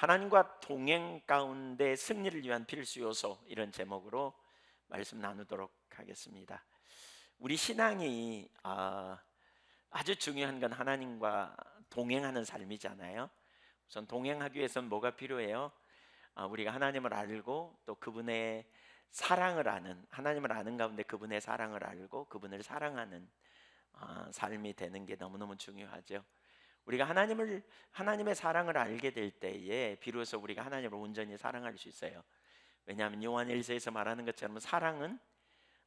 하나님과 동행 가운데 승리를 위한 필수 요소, 이런 제목으로 말씀 나누도록 하겠습니다. 우리 신앙이 아주 중요한 건 하나님과 동행하는 삶이잖아요. 우선 동행하기 위해서는 뭐가 필요해요? 우리가 하나님을 알고 또 그분의 사랑을 아는, 하나님을 아는 가운데 그분의 사랑을 알고 그분을 사랑하는 삶이 되는 게 너무너무 중요하죠. 우리가 하나님의 사랑을 알게 될 때에 비로소 우리가 하나님을 온전히 사랑할 수 있어요. 왜냐하면 요한 1서에서 말하는 것처럼 사랑은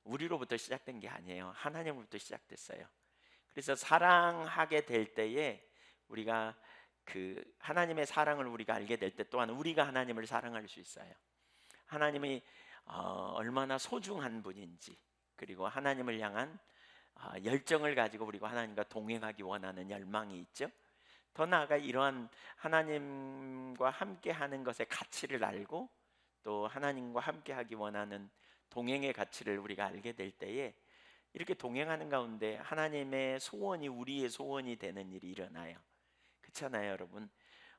우리로부터 시작된 게 아니에요. 하나님으로부터 시작됐어요. 그래서 사랑하게 될 때에 우리가 그 하나님의 사랑을 우리가 알게 될 때 또한 우리가 하나님을 사랑할 수 있어요. 하나님이 얼마나 소중한 분인지, 그리고 하나님을 향한 열정을 가지고 우리가 하나님과 동행하기 원하는 열망이 있죠. 더 나아가 이러한 하나님과 함께하는 것의 가치를 알고 또 하나님과 함께하기 원하는 동행의 가치를 우리가 알게 될 때에 이렇게 동행하는 가운데 하나님의 소원이 우리의 소원이 되는 일이 일어나요. 그렇잖아요, 여러분.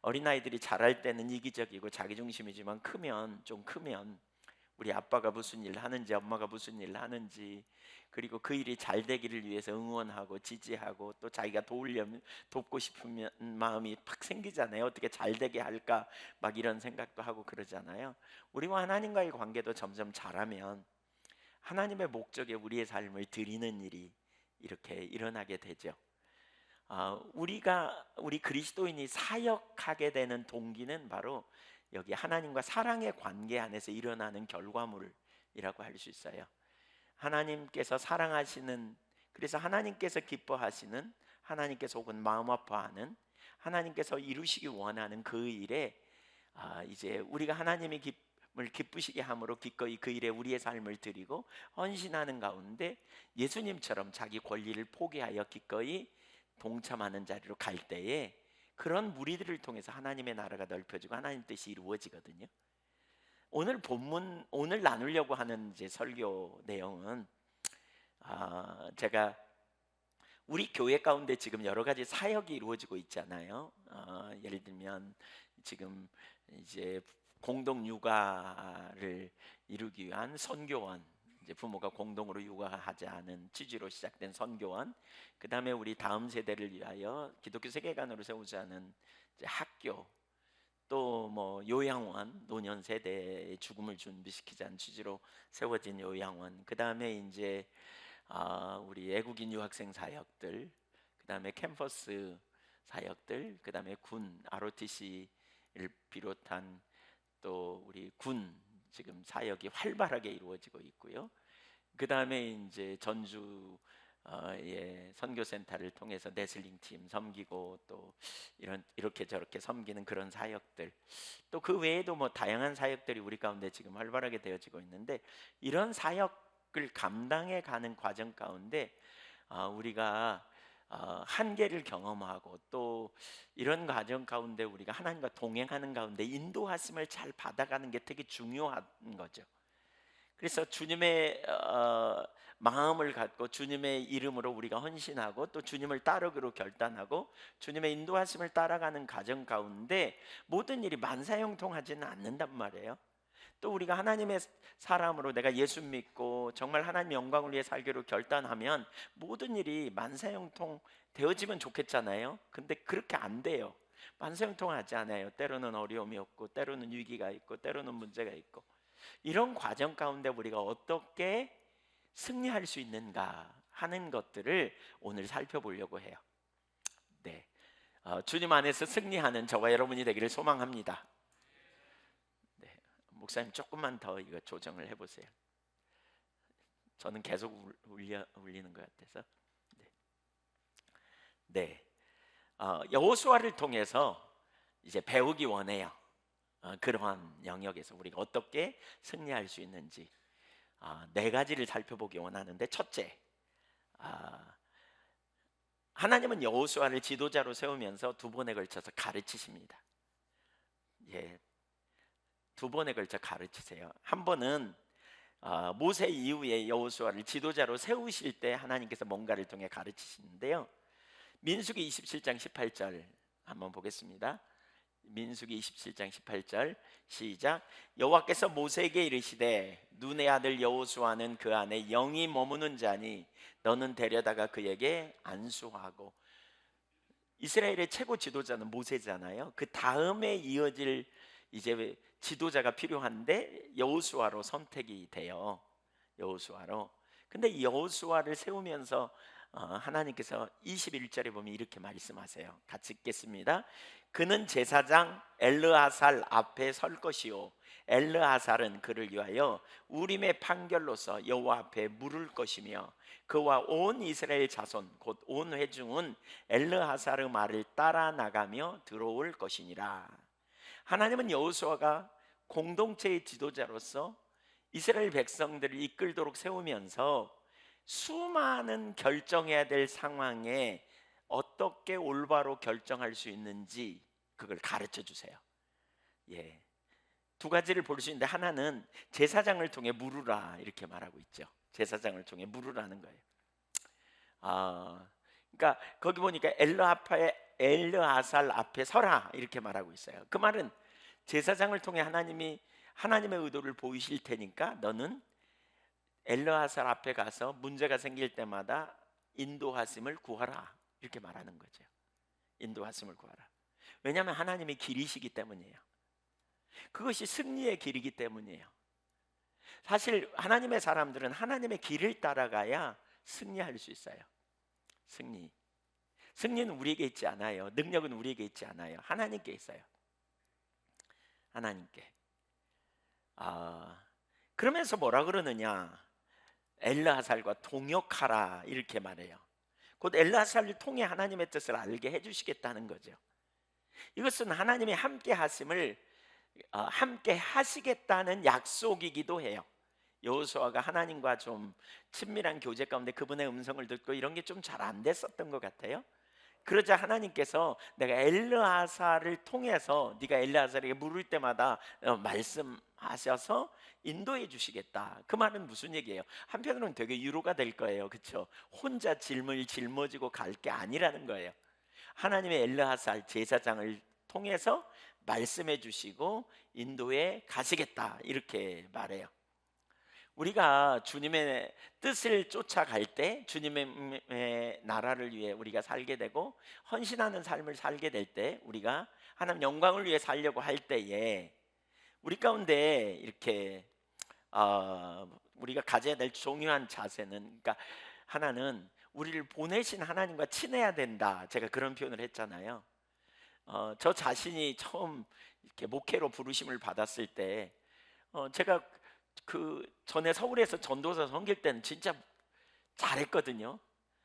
어린아이들이 자랄 때는 이기적이고 자기중심이지만 크면 우리 아빠가 무슨 일 하는지, 엄마가 무슨 일 하는지, 그리고 그 일이 잘 되기를 위해서 응원하고 지지하고 또 자기가 돕고 싶은 마음이 팍 생기잖아요. 어떻게 잘 되게 할까, 막 이런 생각도 하고 그러잖아요. 우리와 하나님과의 관계도 점점 잘하면 하나님의 목적에 우리의 삶을 드리는 일이 이렇게 일어나게 되죠. 우리 그리스도인이 사역하게 되는 동기는 바로 여기 하나님과 사랑의 관계 안에서 일어나는 결과물이라고 할 수 있어요. 하나님께서 사랑하시는, 그래서 하나님께서 기뻐하시는, 하나님께서 혹은 마음 아파하는, 하나님께서 이루시기 원하는 그 일에 이제 우리가 하나님의 기쁨을 기쁘시게 함으로 기꺼이 그 일에 우리의 삶을 드리고 헌신하는 가운데 예수님처럼 자기 권리를 포기하여 기꺼이 동참하는 자리로 갈 때에 그런 무리들을 통해서 하나님의 나라가 넓혀지고 하나님 뜻이 이루어지거든요. 오늘 나누려고 하는 이제 설교 내용은 제가 우리 교회 가운데 지금 여러 가지 사역이 이루어지고 있잖아요. 예를 들면 지금 이제 공동 육아를 이루기 위한 선교원, 이제 부모가 공동으로 육아하지 않은 취지로 시작된 선교원, 그 다음에 우리 다음 세대를 위하여 기독교 세계관으로 세우자는 학교, 또 뭐 요양원, 노년 세대의 죽음을 준비시키자는 취지로 세워진 요양원, 그 다음에 이제 우리 외국인 유학생 사역들, 그 다음에 캠퍼스 사역들, 그 다음에 군 ROTC를 비롯한 또 우리 군 지금 사역이 활발하게 이루어지고 있고요. 그 다음에 이제 전주 선교센터를 통해서 네슬링 팀 섬기고 또 이렇게 저렇게 섬기는 그런 사역들, 또 그 외에도 뭐 다양한 사역들이 우리 가운데 지금 활발하게 되어지고 있는데, 이런 사역을 감당해 가는 과정 가운데 우리가 한계를 경험하고 또 이런 과정 가운데 우리가 하나님과 동행하는 가운데 인도하심을 잘 받아가는 게 되게 중요한 거죠. 그래서 주님의 마음을 갖고 주님의 이름으로 우리가 헌신하고 또 주님을 따르기로 결단하고 주님의 인도하심을 따라가는 과정 가운데 모든 일이 만사형통하지는 않는단 말이에요. 또 우리가 하나님의 사람으로 내가 예수 믿고 정말 하나님 영광을 위해 살기로 결단하면 모든 일이 만사형통 되어지면 좋겠잖아요. 근데 그렇게 안 돼요. 만사형통하지 않아요. 때로는 어려움이 없고 때로는 위기가 있고 때로는 문제가 있고, 이런 과정 가운데 우리가 어떻게 승리할 수 있는가 하는 것들을 오늘 살펴보려고 해요. 네, 주님 안에서 승리하는 저와 여러분이 되기를 소망합니다. 네, 목사님 조금만 더 이거 조정을 해보세요. 저는 계속 울리는 것 같아서. 네, 여호수아를 통해서 이제 배우기 원해요. 그러한 영역에서 우리가 어떻게 승리할 수 있는지 네 가지를 살펴보기 원하는데, 첫째, 하나님은 여호수아를 지도자로 세우면서 두 번에 걸쳐서 가르치십니다. 예, 두 번에 걸쳐 가르치세요. 한 번은 모세 이후에 여호수아를 지도자로 세우실 때 하나님께서 뭔가를 통해 가르치시는데요. 민수기 27장 18절 한번 보겠습니다. 민수기 27장 18절 시작. 여호와께서 모세에게 이르시되 눈의 아들 여호수아는 그 안에 영이 머무는 자니 너는 데려다가 그에게 안수하고. 이스라엘의 최고 지도자는 모세잖아요. 그 다음에 이어질 이제 지도자가 필요한데 여호수아로 선택이 돼요. 여호수아로. 근데 이 여호수아를 세우면서 하나님께서 21절에 보면 이렇게 말씀하세요. 같이 읽겠습니다. 그는 제사장 엘르아살 앞에 설 것이요 엘르아살은 그를 위하여 우림의 판결로서 여호와 앞에 물을 것이며 그와 온 이스라엘 자손 곧 온 회중은 엘르아살의 말을 따라 나가며 들어올 것이니라. 하나님은 여호수아가 공동체의 지도자로서 이스라엘 백성들을 이끌도록 세우면서 수많은 결정해야 될 상황에 어떻게 올바로 결정할 수 있는지 그걸 가르쳐 주세요. 예, 두 가지를 볼 수 있는데 하나는 제사장을 통해 물으라 이렇게 말하고 있죠. 제사장을 통해 물으라는 거예요. 그러니까 거기 보니까 엘르아살 앞에 서라 이렇게 말하고 있어요. 그 말은 제사장을 통해 하나님이 하나님의 의도를 보이실 테니까 너는 엘르아살 앞에 가서 문제가 생길 때마다 인도하심을 구하라 이렇게 말하는 거죠. 인도하심을 구하라. 왜냐하면 하나님의 길이시기 때문이에요. 그것이 승리의 길이기 때문이에요. 사실 하나님의 사람들은 하나님의 길을 따라가야 승리할 수 있어요. 승리는 우리에게 있지 않아요. 능력은 우리에게 있지 않아요. 하나님께 있어요. 하나님께. 그러면서 뭐라 그러느냐? 엘르아살과 동역하라 이렇게 말해요. 곧 엘르아살을 통해 하나님의 뜻을 알게 해주시겠다는 거죠. 이것은 하나님의 함께 하심을 함께 하시겠다는 약속이기도 해요. 여호수아가 하나님과 좀 친밀한 교제 가운데 그분의 음성을 듣고 이런 게 좀 잘 안 됐었던 것 같아요. 그러자 하나님께서 내가 엘르아살을 통해서 네가 엘르아살에게 물을 때마다 말씀하셔서 인도해 주시겠다. 그 말은 무슨 얘기예요? 한편으로는 되게 위로가 될 거예요. 그렇죠? 혼자 짊어지고 갈 게 아니라는 거예요. 하나님의 엘르아살 제사장을 통해서 말씀해 주시고 인도해 가시겠다 이렇게 말해요. 우리가 주님의 뜻을 쫓아갈 때 주님의 나라를 위해 우리가 살게 되고 헌신하는 삶을 살게 될 때 우리가 하나님 영광을 위해 살려고 할 때에 우리 가운데 이렇게 우리가 가져야 될 중요한 자세는, 그러니까 하나는 우리를 보내신 하나님과 친해야 된다. 제가 그런 표현을 했잖아요. 저 자신이 처음 이렇게 목회로 부르심을 받았을 때 제가 그 전에 서울에서 전도사 섬길 때는 진짜 잘했거든요.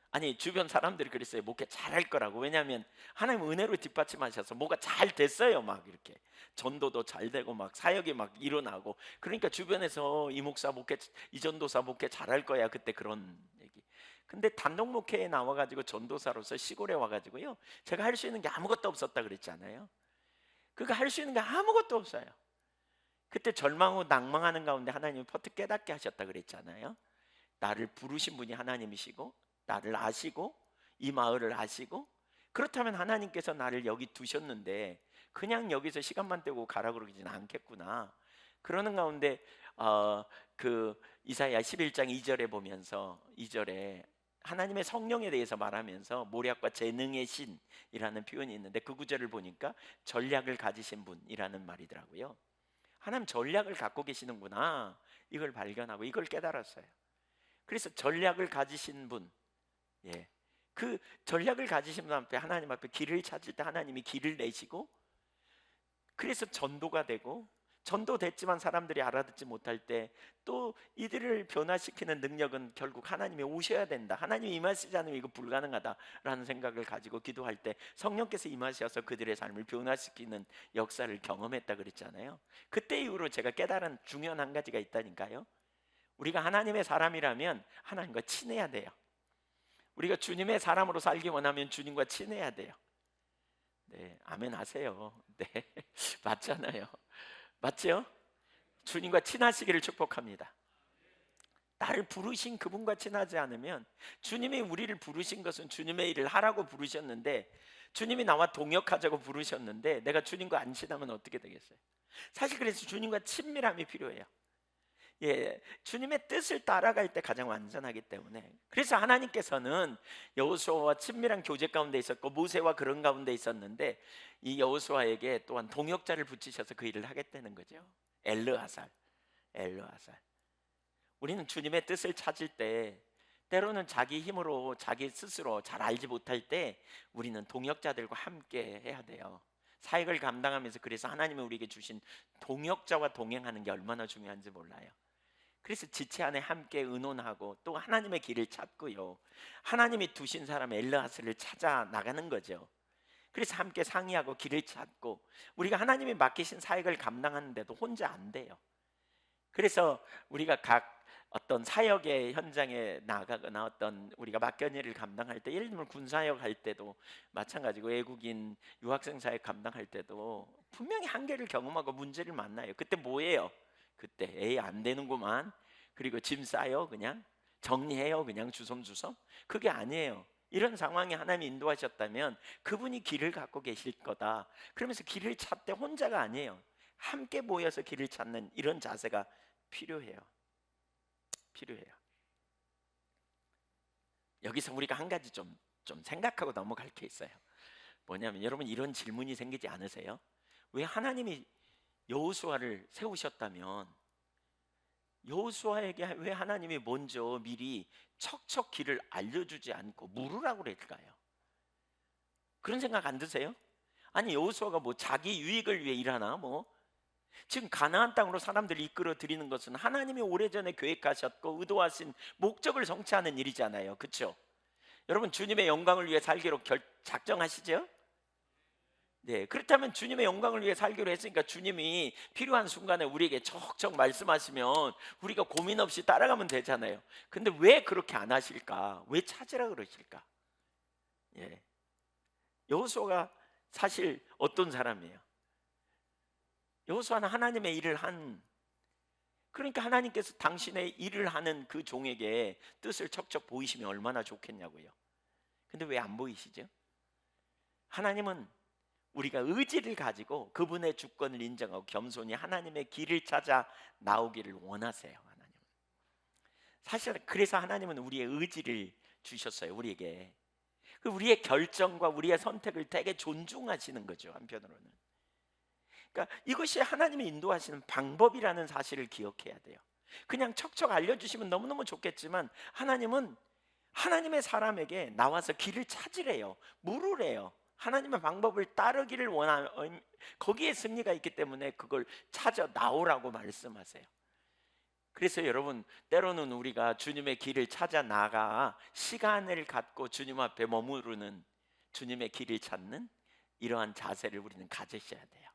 아니 주변 사람들이 그랬어요. 목회 잘할 거라고. 왜냐하면 하나님 은혜로 뒷받침하셔서 뭐가 잘 됐어요. 막 이렇게 전도도 잘 되고 막 사역이 막 일어나고. 그러니까 주변에서 이 목사 목회, 이 전도사 목회 잘할 거야. 그때 그런 얘기. 근데 단독 목회에 나와가지고 전도사로서 시골에 와가지고요, 제가 할 수 있는 게 아무것도 없었다 그랬잖아요. 그거 할 수 있는 게 아무것도 없어요. 그때 절망하고 낭망하는 가운데 하나님이 퍼뜩 깨닫게 하셨다 그랬잖아요. 나를 부르신 분이 하나님이시고 나를 아시고 이 마을을 아시고, 그렇다면 하나님께서 나를 여기 두셨는데 그냥 여기서 시간만 때우고 가라 그러지는 않겠구나. 그러는 가운데 그 이사야 11장 2절에 보면서 2절에 하나님의 성령에 대해서 말하면서 모략과 재능의 신이라는 표현이 있는데 그 구절을 보니까 전략을 가지신 분이라는 말이더라고요. 하나님 전략을 갖고 계시는구나, 이걸 발견하고 이걸 깨달았어요. 그래서 전략을 가지신 분, 그 전략을 가지신 분 앞에 하나님 앞에 길을 찾을 때 하나님이 길을 내시고, 그래서 전도가 되고, 전도됐지만 사람들이 알아듣지 못할 때 또 이들을 변화시키는 능력은 결국 하나님이 오셔야 된다, 하나님이 임하시지 않으면 이거 불가능하다라는 생각을 가지고 기도할 때 성령께서 임하셔서 그들의 삶을 변화시키는 역사를 경험했다 그랬잖아요. 그때 이후로 제가 깨달은 중요한 한 가지가 있다니까요. 우리가 하나님의 사람이라면 하나님과 친해야 돼요. 우리가 주님의 사람으로 살기 원하면 주님과 친해야 돼요. 네, 아멘 하세요. 네, 맞잖아요. 맞죠? 주님과 친하시기를 축복합니다. 나를 부르신 그분과 친하지 않으면, 주님이 우리를 부르신 것은 주님의 일을 하라고 부르셨는데, 주님이 나와 동역하자고 부르셨는데 내가 주님과 안 친하면 어떻게 되겠어요? 사실 그래서 주님과 친밀함이 필요해요. 주님의 뜻을 따라갈 때 가장 완전하기 때문에. 그래서 하나님께서는 여호수아와 친밀한 교제 가운데 있었고 모세와 그런 가운데 있었는데, 이 여호수아에게 또한 동역자를 붙이셔서 그 일을 하겠다는 거죠. 엘르아살. 우리는 주님의 뜻을 찾을 때, 때로는 자기 힘으로 자기 스스로 잘 알지 못할 때 우리는 동역자들과 함께 해야 돼요. 사역을 감당하면서 그래서 하나님이 우리에게 주신 동역자와 동행하는 게 얼마나 중요한지 몰라요. 그래서 지체 안에 함께 의논하고 또 하나님의 길을 찾고요, 하나님이 두신 사람 엘르아스를 찾아 나가는 거죠. 그래서 함께 상의하고 길을 찾고, 우리가 하나님이 맡기신 사역을 감당하는데도 혼자 안 돼요. 그래서 우리가 각 어떤 사역의 현장에 나가거나 어떤 우리가 맡겨진 일을 감당할 때, 예를 들면 군사역 할 때도 마찬가지고 외국인 유학생 사역 감당할 때도 분명히 한계를 경험하고 문제를 만나요. 그때 뭐예요? 그때 에이 안 되는구만, 그리고 짐 싸요, 그냥 정리해요, 그냥 주섬주섬. 그게 아니에요. 이런 상황에 하나님이 인도하셨다면 그분이 길을 갖고 계실 거다, 그러면서 길을 찾되 혼자가 아니에요. 함께 모여서 길을 찾는 이런 자세가 필요해요. 여기서 우리가 한 가지 좀 생각하고 넘어갈 게 있어요. 뭐냐면, 여러분 이런 질문이 생기지 않으세요? 왜 하나님이 여호수아를 세우셨다면 여호수아에게 왜 하나님이 먼저 미리 척척 길을 알려주지 않고 물으라고 그랬을까요? 그런 생각 안 드세요? 아니, 여호수아가 뭐 자기 유익을 위해 일하나? 지금 가나안 땅으로 사람들을 이끌어 들이는 것은 하나님이 오래전에 계획하셨고 의도하신 목적을 성취하는 일이잖아요. 그렇죠? 여러분, 주님의 영광을 위해 살기로 작정하시죠? 네, 그렇다면 주님의 영광을 위해 살기로 했으니까 주님이 필요한 순간에 우리에게 척척 말씀하시면 우리가 고민 없이 따라가면 되잖아요. 근데 왜 그렇게 안 하실까? 왜 찾으라 그러실까? 여호수아가 사실 어떤 사람이에요? 여호수아는 하나님의 일을 그러니까 하나님께서 당신의 일을 하는 그 종에게 뜻을 척척 보이시면 얼마나 좋겠냐고요. 근데 왜 안 보이시죠? 하나님은 우리가 의지를 가지고 그분의 주권을 인정하고 겸손히 하나님의 길을 찾아 나오기를 원하세요. 하나님은 사실 그래서 하나님은 우리의 의지를 주셨어요. 우리에게 우리의 결정과 우리의 선택을 되게 존중하시는 거죠. 한편으로는 그러니까 이것이 하나님이 인도하시는 방법이라는 사실을 기억해야 돼요. 그냥 척척 알려주시면 너무너무 좋겠지만 하나님은 하나님의 사람에게 나와서 길을 찾으래요. 물으래요. 하나님의 방법을 따르기를 원하는, 거기에 승리가 있기 때문에 그걸 찾아 나오라고 말씀하세요. 그래서 여러분, 때로는 우리가 주님의 길을 찾아 나가 시간을 갖고 주님 앞에 머무르는, 주님의 길을 찾는 이러한 자세를 우리는 가지셔야 돼요.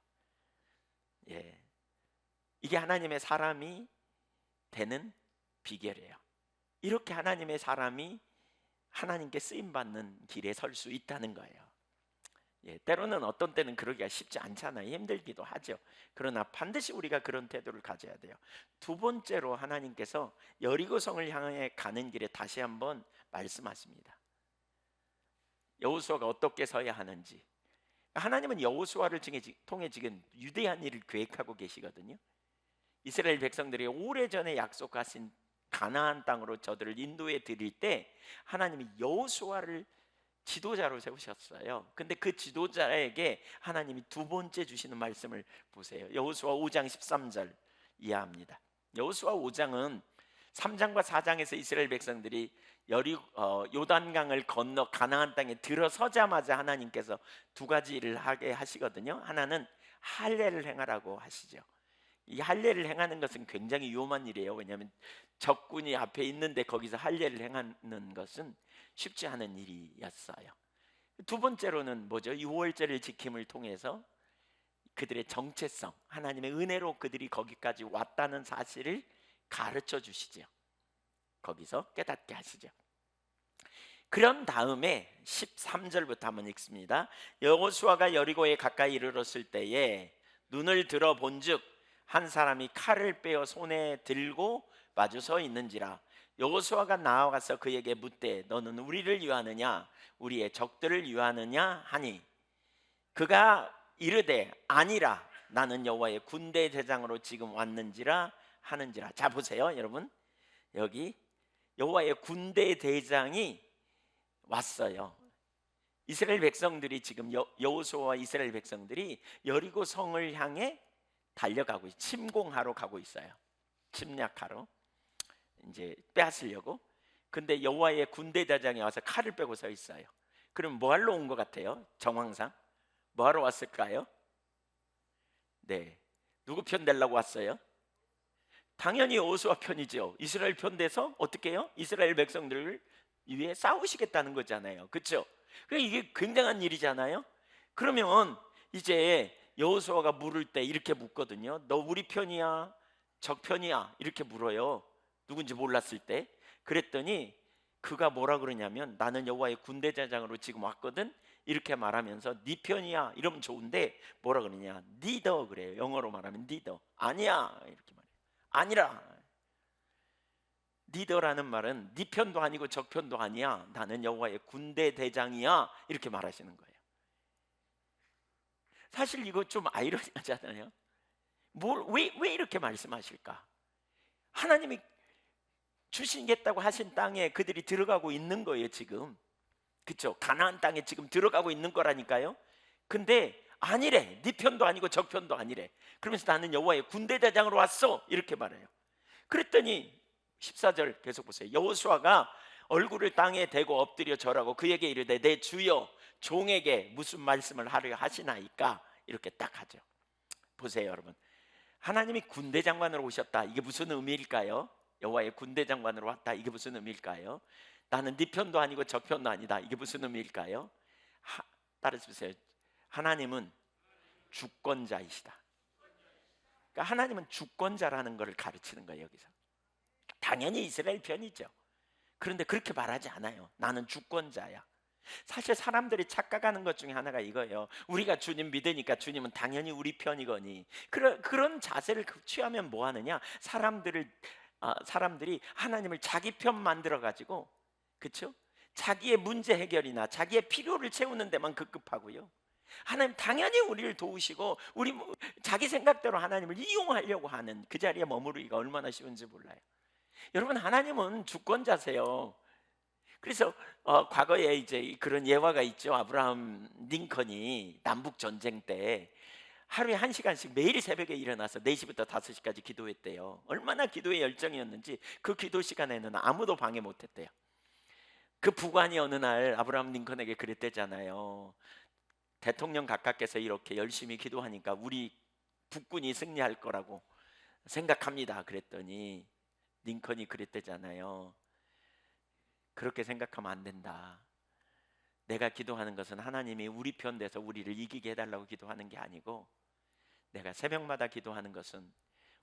이게 하나님의 사람이 되는 비결이에요. 이렇게 하나님의 사람이 하나님께 쓰임받는 길에 설 수 있다는 거예요. 때로는 어떤 때는 그러기가 쉽지 않잖아요. 힘들기도 하죠. 그러나 반드시 우리가 그런 태도를 가져야 돼요. 두 번째로 하나님께서 여리고성을 향해 가는 길에 다시 한번 말씀하십니다. 여호수아가 어떻게 서야 하는지. 하나님은 여호수아를 통해 지금 유대한 일을 계획하고 계시거든요. 이스라엘 백성들이 오래전에 약속하신 가나안 땅으로 저들을 인도해 드릴 때 하나님이 여호수아를 지도자로 세우셨어요. 근데 그 지도자에게 하나님이 두 번째 주시는 말씀을 보세요. 여호수아 5장 13절 이해합니다. 여호수아 5장은 3장과 4장에서 이스라엘 백성들이 요단강을 건너 가나안 땅에 들어서자마자 하나님께서 두 가지 일을 하게 하시거든요. 하나는 할례를 행하라고 하시죠. 이 할례를 행하는 것은 굉장히 위험한 일이에요. 왜냐하면 적군이 앞에 있는데 거기서 할례를 행하는 것은 쉽지 않은 일이었어요. 두 번째로는 뭐죠? 유월절을 지킴을 통해서 그들의 정체성, 하나님의 은혜로 그들이 거기까지 왔다는 사실을 가르쳐 주시죠. 거기서 깨닫게 하시죠. 그런 다음에 13절부터 한번 읽습니다. 여호수아가 여리고에 가까이 이르렀을 때에 눈을 들어 본즉 한 사람이 칼을 빼어 손에 들고 마주 서 있는지라. 여호수아가 나아가서 그에게 묻되 너는 우리를 위하느냐 우리의 적들을 위하느냐 하니 그가 이르되 아니라 나는 여호와의 군대 대장으로 지금 왔는지라 하는지라. 자 보세요 여러분, 여기 여호와의 군대 대장이 왔어요. 이스라엘 백성들이 지금 여호수아와 이스라엘 백성들이 여리고 성을 향해 달려가고 침공하러 가고 있어요. 침략하러, 이제 빼앗으려고. 근데 여호와의 군대 대장이 와서 칼을 빼고 서 있어요. 그럼 뭐 하러 온 것 같아요? 정황상 뭐 하러 왔을까요? 네, 누구 편 되려고 왔어요? 당연히 여호수아 편이죠. 이스라엘 편 돼서 어떻게 해요? 이스라엘 백성들을 위해 싸우시겠다는 거잖아요. 그렇죠? 이게 굉장한 일이잖아요. 그러면 이제 여호수아가 물을 때 이렇게 묻거든요. 너 우리 편이야 적 편이야 이렇게 물어요. 누군지 몰랐을 때. 그랬더니 그가 뭐라 그러냐면 나는 여호와의 군대 대장으로 지금 왔거든 이렇게 말하면서 네 편이야 이러면 좋은데 뭐라 그러냐, 니더 그래요. 영어로 말하면 니더. 아니야 이렇게 말해요. 아니라. 니더라는 말은 네 편도 아니고 적 편도 아니야, 나는 여호와의 군대 대장이야 이렇게 말하시는 거예요. 사실 이거 좀 아이러니하잖아요. 왜 이렇게 말씀하실까? 하나님이 주시겠다고 하신 땅에 그들이 들어가고 있는 거예요 지금. 그렇죠? 가나안 땅에 지금 들어가고 있는 거라니까요. 근데 아니래, 네 편도 아니고 적 편도 아니래. 그러면서 나는 여호와의 군대 대장으로 왔어 이렇게 말해요. 그랬더니 14절 계속 보세요. 여호수아가 얼굴을 땅에 대고 엎드려 절하고 그에게 이르되 내 주여 종에게 무슨 말씀을 하려 하시나이까 이렇게 딱 하죠. 보세요 여러분, 하나님이 군대 장관으로 오셨다, 이게 무슨 의미일까요? 여호와의 군대 장관으로 왔다, 이게 무슨 의미일까요? 나는 네 편도 아니고 적 편도 아니다, 이게 무슨 의미일까요? 따라주세요. 하나님은 주권자이시다. 그러니까 하나님은 주권자라는 것을 가르치는 거예요 여기서. 당연히 이스라엘 편이죠. 그런데 그렇게 말하지 않아요. 나는 주권자야. 사실 사람들이 착각하는 것 중에 하나가 이거예요. 우리가 주님 믿으니까 주님은 당연히 우리 편이거니. 그런 자세를 취하면 뭐 하느냐? 사람들이 하나님을 자기 편 만들어 가지고, 그렇죠? 자기의 문제 해결이나 자기의 필요를 채우는 데만 급급하고요. 하나님 당연히 우리를 도우시고 자기 생각대로 하나님을 이용하려고 하는 그 자리에 머무르기가 얼마나 쉬운지 몰라요. 여러분, 하나님은 주권자세요. 그래서 과거에 이제 그런 예화가 있죠. 아브라함 링컨이 남북 전쟁 때 하루에 1시간씩 매일 새벽에 일어나서 4시부터 5시까지 기도했대요. 얼마나 기도의 열정이었는지 그 기도 시간에는 아무도 방해 못했대요. 그 부관이 어느 날 아브라함 링컨에게 그랬대잖아요. 대통령 각하께서 이렇게 열심히 기도하니까 우리 북군이 승리할 거라고 생각합니다. 그랬더니 링컨이 그랬대잖아요. 그렇게 생각하면 안 된다. 내가 기도하는 것은 하나님이 우리 편 돼서 우리를 이기게 해달라고 기도하는 게 아니고, 내가 새벽마다 기도하는 것은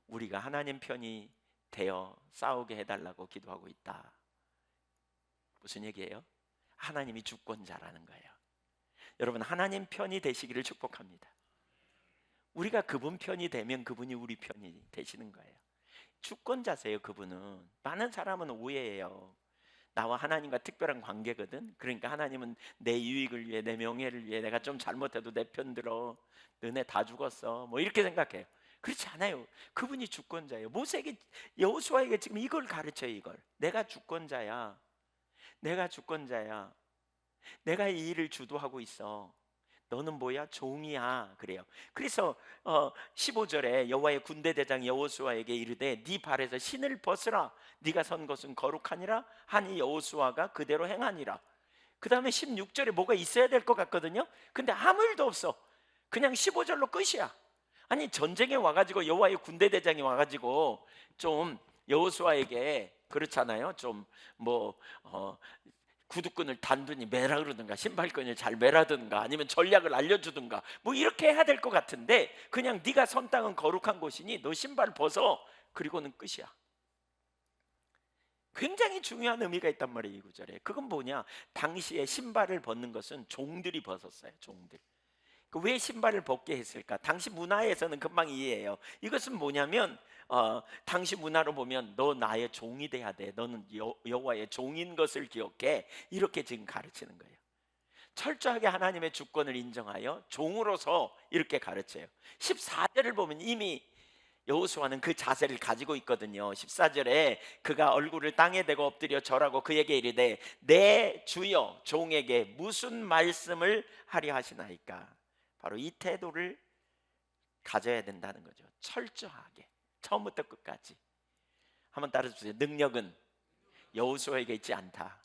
우리가 하나님 편이 되어 싸우게 해달라고 기도하고 있다. 무슨 얘기예요? 하나님이 주권자라는 거예요. 여러분, 하나님 편이 되시기를 축복합니다. 우리가 그분 편이 되면 그분이 우리 편이 되시는 거예요. 주권자세요. 그분은. 많은 사람은 오해해요. 나와 하나님과 특별한 관계거든. 그러니까 하나님은 내 유익을 위해, 내 명예를 위해 내가 좀 잘못해도 내 편 들어, 너네 다 죽었어, 뭐 이렇게 생각해요. 그렇지 않아요. 그분이 주권자예요. 모세에게, 여호수아에게 지금 이걸 가르쳐요. 이걸. 내가 주권자야. 내가 주권자야. 내가 이 일을 주도하고 있어. 너는 뭐야? 종이야. 그래요. 그래서 15절에 여호와의 군대 대장 여호수아에게 이르되 네 발에서 신을 벗으라. 네가 선 것은 거룩하니라 하니 여호수아가 그대로 행하니라. 그 다음에 16절에 뭐가 있어야 될 것 같거든요. 근데 아무 일도 없어. 그냥 15절로 끝이야. 아니, 전쟁에 와가지고 여호와의 군대 대장이 와가지고 좀 여호수아에게, 그렇잖아요, 좀 구두끈을 단단히 매라 그러든가 신발끈을 잘 매라든가 아니면 전략을 알려주든가 뭐 이렇게 해야 될 것 같은데, 그냥 네가 선 땅은 거룩한 곳이니 너 신발 벗어, 그리고는 끝이야. 굉장히 중요한 의미가 있단 말이에요 이 구절에. 그건 뭐냐, 당시에 신발을 벗는 것은 종들이 벗었어요. 종들. 왜 신발을 벗게 했을까? 당시 문화에서는 금방 이해해요. 이것은 뭐냐면 당시 문화로 보면 너 나의 종이 돼야 돼. 너는 여호와의 종인 것을 기억해. 이렇게 지금 가르치는 거예요. 철저하게 하나님의 주권을 인정하여 종으로서 이렇게 가르쳐요. 14절을 보면 이미 여호수아는 그 자세를 가지고 있거든요. 14절에 그가 얼굴을 땅에 대고 엎드려 절하고 그에게 이르되 내 주여 종에게 무슨 말씀을 하려 하시나이까. 바로 이 태도를 가져야 된다는 거죠. 철저하게 처음부터 끝까지. 한번 따라주세요. 능력은 여호수아에게 있지 않다.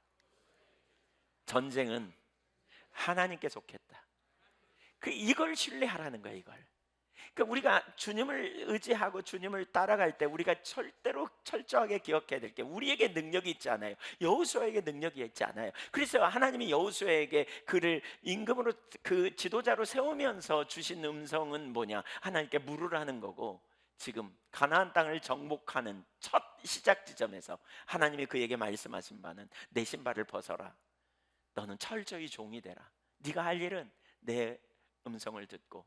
전쟁은 하나님께 속했다. 이걸 신뢰하라는 거예요. 이걸. 그러니까 우리가 주님을 의지하고 주님을 따라갈 때 우리가 절대로 철저하게 기억해야 될 게 우리에게 능력이 있지 않아요. 여호수아에게 능력이 있지 않아요. 그래서 하나님이 여호수아에게 그를 임금으로 그 지도자로 세우면서 주신 음성은 뭐냐? 하나님께 물으라는 거고, 지금 가나안 땅을 정복하는 첫 시작 지점에서 하나님이 그에게 말씀하신 바는 내 신발을 벗어라. 너는 철저히 종이 되라. 네가 할 일은 내 음성을 듣고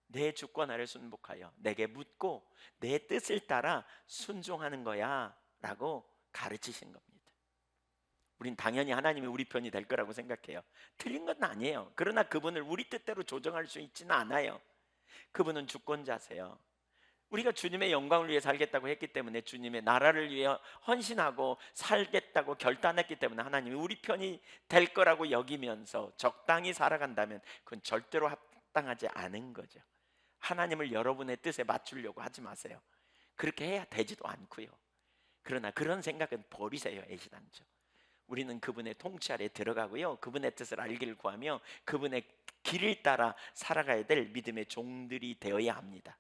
내 주권 아래 순복하여 내게 묻고 내 뜻을 따라 순종하는 거야 라고 가르치신 겁니다. 우린 당연히 하나님이 우리 편이 될 거라고 생각해요. 틀린 건 아니에요. 그러나 그분을 우리 뜻대로 조정할 수 있지는 않아요. 그분은 주권자세요. 우리가 주님의 영광을 위해 살겠다고 했기 때문에, 주님의 나라를 위해 헌신하고 살겠다고 결단했기 때문에 하나님이 우리 편이 될 거라고 여기면서 적당히 살아간다면 그건 절대로 합당하지 않은 거죠. 하나님을 여러분의 뜻에 맞추려고 하지 마세요. 그렇게 해야 되지도 않고요. 그러나 그런 생각은 버리세요. 애시당초. 우리는 그분의 통치 아래 들어가고요, 그분의 뜻을 알기를 구하며 그분의 길을 따라 살아가야 될 믿음의 종들이 되어야 합니다.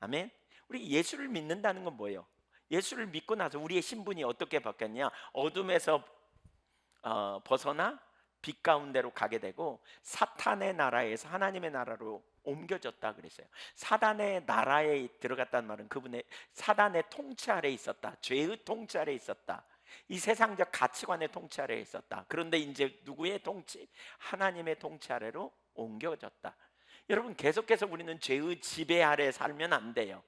아멘. 우리 예수를 믿는다는 건 뭐예요? 예수를 믿고 나서 우리의 신분이 어떻게 바뀌었냐? 어둠에서 벗어나 빛 가운데로 가게 되고 사탄의 나라에서 하나님의 나라로 옮겨졌다 그랬어요. 사단의 나라에 들어갔다는 말은 그분의 사단의 통치 아래 있었다. 죄의 통치 아래 있었다. 이 세상적 가치관의 통치 아래 있었다. 그런데 이제 누구의 통치? 하나님의 통치 아래로 옮겨졌다. 여러분, 계속해서 우리는 죄의 지배 아래 살면 안 돼요.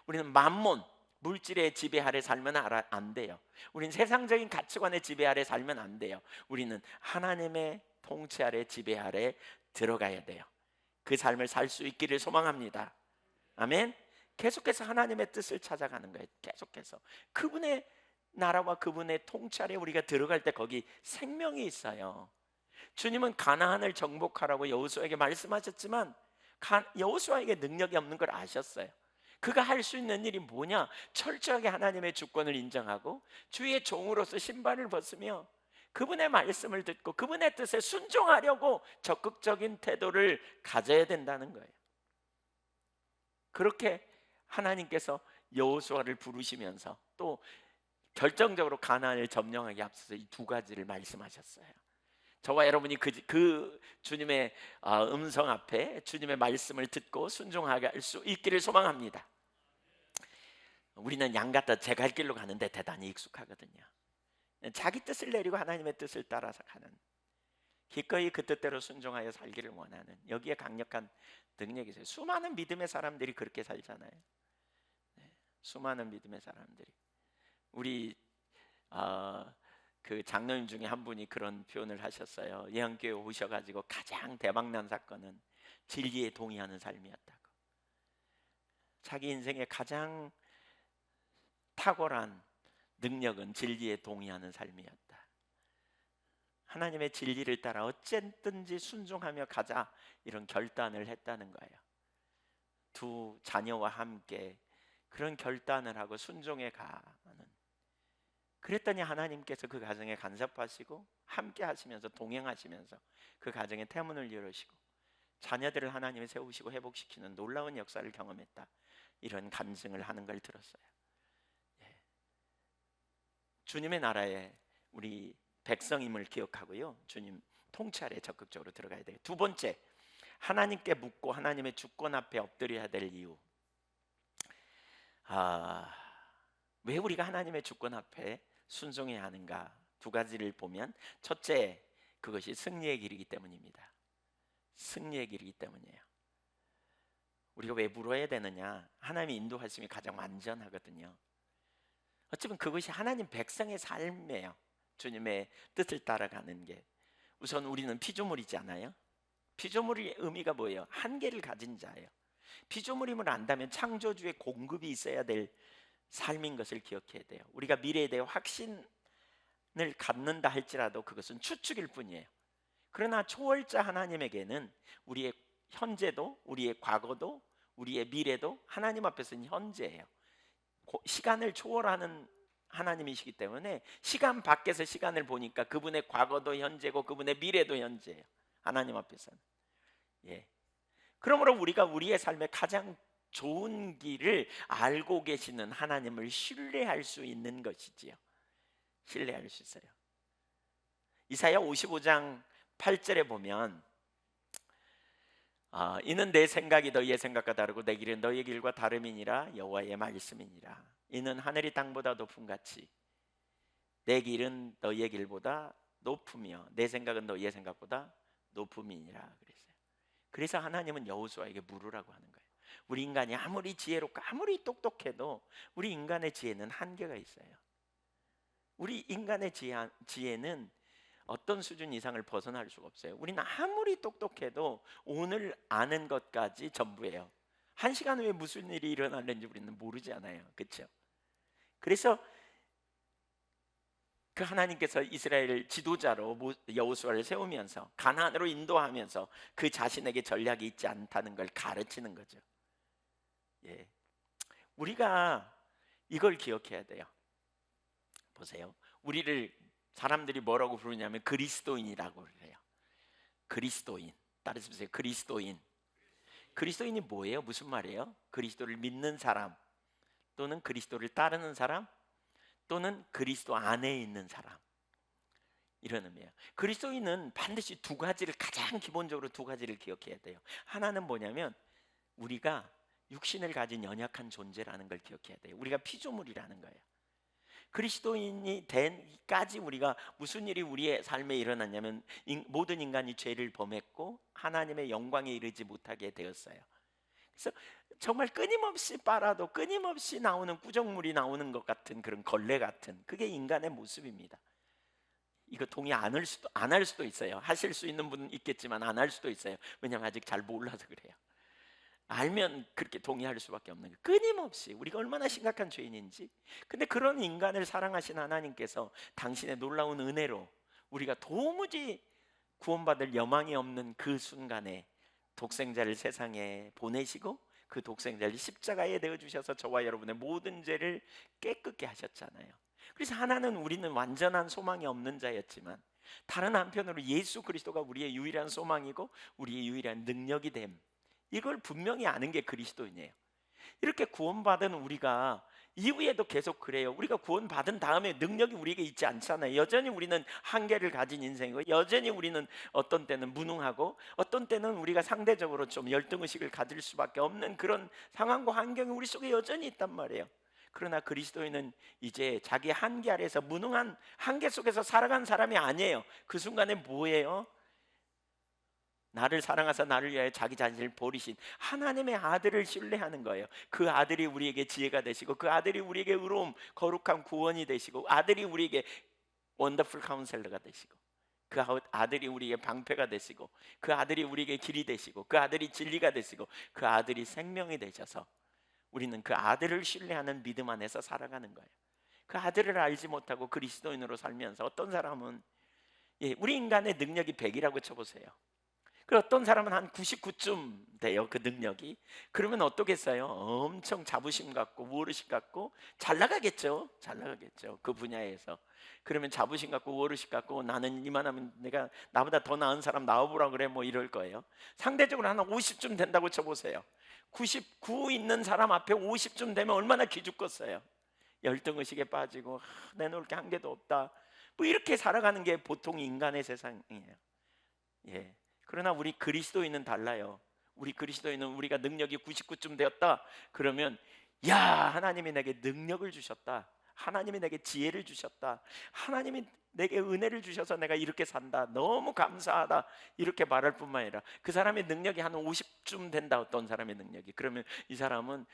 우리는 만몬, 물질의 지배 아래 살면 안 돼요. 우리는 세상적인 가치관의 지배 아래 살면 안 돼요. 우리는 하나님의 통치 아래 지배 아래 들어가야 돼요. 그 삶을 살 수 있기를 소망합니다. 아멘. 계속해서 하나님의 뜻을 찾아가는 거예요. 계속해서 그분의 나라와 그분의 통치 아래 우리가 들어갈 때 거기 생명이 있어요. 주님은 가나안을 정복하라고 여호수아에게 말씀하셨지만 여호수아에게 능력이 없는 걸 아셨어요. 그가 할 수 있는 일이 뭐냐? 철저하게 하나님의 주권을 인정하고 주의 종으로서 신발을 벗으며 그분의 말씀을 듣고 그분의 뜻에 순종하려고 적극적인 태도를 가져야 된다는 거예요. 그렇게 하나님께서 여호수아를 부르시면서 또 결정적으로 가나안을 점령하기 앞서서 이 두 가지를 말씀하셨어요. 저와 여러분이 그 주님의 음성 앞에 주님의 말씀을 듣고 순종할 수 있기를 소망합니다. 우리는 양 같아 제 갈 길로 가는데 대단히 익숙하거든요. 자기 뜻을 내리고 하나님의 뜻을 따라서 가는, 기꺼이 그 뜻대로 순종하여 살기를 원하는, 여기에 강력한 능력이 있어요. 수많은 믿음의 사람들이 그렇게 살잖아요. 수많은 믿음의 사람들이. 우리 그 장로님 중에 한 분이 그런 표현을 하셨어요. 예한교회 오셔가지고 가장 대박난 사건은 진리에 동의하는 삶이었다고. 자기 인생의 가장 탁월한 능력은 진리에 동의하는 삶이었다. 하나님의 진리를 따라 어쨌든지 순종하며 가자, 이런 결단을 했다는 거예요. 두 자녀와 함께 그런 결단을 하고 순종해 가는. 그랬더니 하나님께서 그 가정에 간섭하시고 함께 하시면서 동행하시면서 그 가정의 태문을 열으시고 자녀들을 하나님이 세우시고 회복시키는 놀라운 역사를 경험했다, 이런 간증을 하는 걸 들었어요. 주님의 나라에 우리 백성임을 기억하고요, 주님 통치 아래 적극적으로 들어가야 돼요. 두 번째, 하나님께 묻고 하나님의 주권 앞에 엎드려야 될 이유. 왜 우리가 하나님의 주권 앞에 순종해야 하는가? 두 가지를 보면, 첫째, 그것이 승리의 길이기 때문입니다. 승리의 길이기 때문이에요. 우리가 왜 물어야 되느냐? 하나님의 인도하심이 가장 완전하거든요. 어쩌면 그것이 하나님 백성의 삶이에요. 주님의 뜻을 따라가는 게. 우선 우리는 피조물이지 않아요? 피조물의 의미가 뭐예요? 한계를 가진 자예요. 피조물임을 안다면 창조주의 공급이 있어야 될 삶인 것을 기억해야 돼요. 우리가 미래에 대해 확신을 갖는다 할지라도 그것은 추측일 뿐이에요. 그러나 초월자 하나님에게는 우리의 현재도, 우리의 과거도, 우리의 미래도 하나님 앞에서는 현재예요. 시간을 초월하는 하나님이시기 때문에 시간 밖에서 시간을 보니까 그분의 과거도 현재고 그분의 미래도 현재예요. 하나님 앞에서는. 예. 그러므로 우리가 우리의 삶의 가장 좋은 길을 알고 계시는 하나님을 신뢰할 수 있는 것이지요. 신뢰할 수 있어요. 이사야 55장 8절에 보면 이는 내 생각이 너희의 생각과 다르고 내 길은 너희의 길과 다름이니라 여호와의 말씀이니라. 이는 하늘이 땅보다 높음 같이 내 길은 너희의 길보다 높으며 내 생각은 너희의 생각보다 높음이니라 그랬어요. 그래서 하나님은 여호수아에게 물으라고 하는 거예요. 우리 인간이 아무리 지혜롭고 아무리 똑똑해도 우리 인간의 지혜는 한계가 있어요. 우리 인간의 지혜는 어떤 수준 이상을 벗어날 수가 없어요. 우리는 아무리 똑똑해도 오늘 아는 것까지 전부예요. 한 시간 후에 무슨 일이 일어날는지 우리는 모르지 않아요. 그렇죠? 그래서 그 하나님께서 이스라엘 지도자로 여호수아를 세우면서 가나안으로 인도하면서 그 자신에게 전략이 있지 않다는 걸 가르치는 거죠. 예. 우리가 이걸 기억해야 돼요. 보세요. 우리를 사람들이 뭐라고 부르냐면 그리스도인이라고 그래요. 그리스도인. 따라서 보세요. 그리스도인. 그리스도인이 뭐예요? 무슨 말이에요? 그리스도를 믿는 사람 또는 그리스도를 따르는 사람 또는 그리스도 안에 있는 사람, 이런 의미예요. 그리스도인은 반드시 두 가지를, 가장 기본적으로 두 가지를 기억해야 돼요. 하나는 뭐냐면 우리가 육신을 가진 연약한 존재라는 걸 기억해야 돼요. 우리가 피조물이라는 거예요. 그리스도인이 된까지 우리가 무슨 일이 우리의 삶에 일어났냐면 모든 인간이 죄를 범했고 하나님의 영광에 이르지 못하게 되었어요. 그래서 정말 끊임없이 빨아도 끊임없이 나오는 구정물이 나오는 것 같은 그런 걸레 같은, 그게 인간의 모습입니다. 이거 동의 안 할 수도 있어요. 하실 수 있는 분은 있겠지만 안 할 수도 있어요. 왜냐하면 아직 잘 몰라서 그래요. 알면 그렇게 동의할 수밖에 없는 거예요. 끊임없이 우리가 얼마나 심각한 죄인인지. 근데 그런 인간을 사랑하신 하나님께서 당신의 놀라운 은혜로 우리가 도무지 구원받을 여망이 없는 그 순간에 독생자를 세상에 보내시고 그 독생자를 십자가에 내어주셔서 저와 여러분의 모든 죄를 깨끗게 하셨잖아요. 그래서 하나는 우리는 완전한 소망이 없는 자였지만 다른 한편으로 예수 그리스도가 우리의 유일한 소망이고 우리의 유일한 능력이 됨, 이걸 분명히 아는 게 그리스도인이에요. 이렇게 구원받은 우리가 이후에도 계속 그래요. 우리가 구원받은 다음에 능력이 우리에게 있지 않잖아요. 여전히 우리는 한계를 가진 인생이고 여전히 우리는 어떤 때는 무능하고 어떤 때는 우리가 상대적으로 좀 열등의식을 가질 수밖에 없는 그런 상황과 환경이 우리 속에 여전히 있단 말이에요. 그러나 그리스도인은 이제 자기 한계 아래에서 무능한 한계 속에서 살아간 사람이 아니에요. 그 순간에 뭐예요? 나를 사랑하사 나를 위하여 자기 자신을 버리신 하나님의 아들을 신뢰하는 거예요. 그 아들이 우리에게 지혜가 되시고 그 아들이 우리에게 의로움, 거룩한 구원이 되시고 아들이 우리에게 원더풀 카운셀러가 되시고 그 아들이 우리에게 방패가 되시고 그 아들이 우리에게 길이 되시고 그 아들이 진리가 되시고 그 아들이 생명이 되셔서 우리는 그 아들을 신뢰하는 믿음 안에서 살아가는 거예요. 그 아들을 알지 못하고 그리스도인으로 살면서 어떤 사람은 우리 인간의 능력이 100이라고 쳐보세요. 그 어떤 사람은 한 99쯤 돼요, 그 능력이. 그러면 어떻겠어요? 엄청 자부심 갖고 워르십 갖고 잘 나가겠죠. 그 분야에서. 그러면 자부심 갖고 워르십 갖고 나는 이만하면 내가 나보다 더 나은 사람 나와보라 그래, 뭐 이럴 거예요. 상대적으로 한 50쯤 된다고 쳐보세요. 99 있는 사람 앞에 50쯤 되면 얼마나 기죽겠어요. 열등의식에 빠지고 내놓을 게 한 개도 없다, 뭐 이렇게 살아가는 게 보통 인간의 세상이에요. 예. 그러나 우리 그리스도인은 달라요. 우리 그리스도인은 우리가 능력이 99쯤 되었다 그러면 야, 하나님이 내게 능력을 주셨다, 하나님이 내게 지혜를 주셨다. 하나님이 내게 은혜를 주셔서 내가 이렇게 산다. 너무 감사하다. 이렇게 말할 뿐만 아니라 그 사람의 능력이 한 50쯤 된다. 어떤 사람의 능력이. 그러면 이 사람은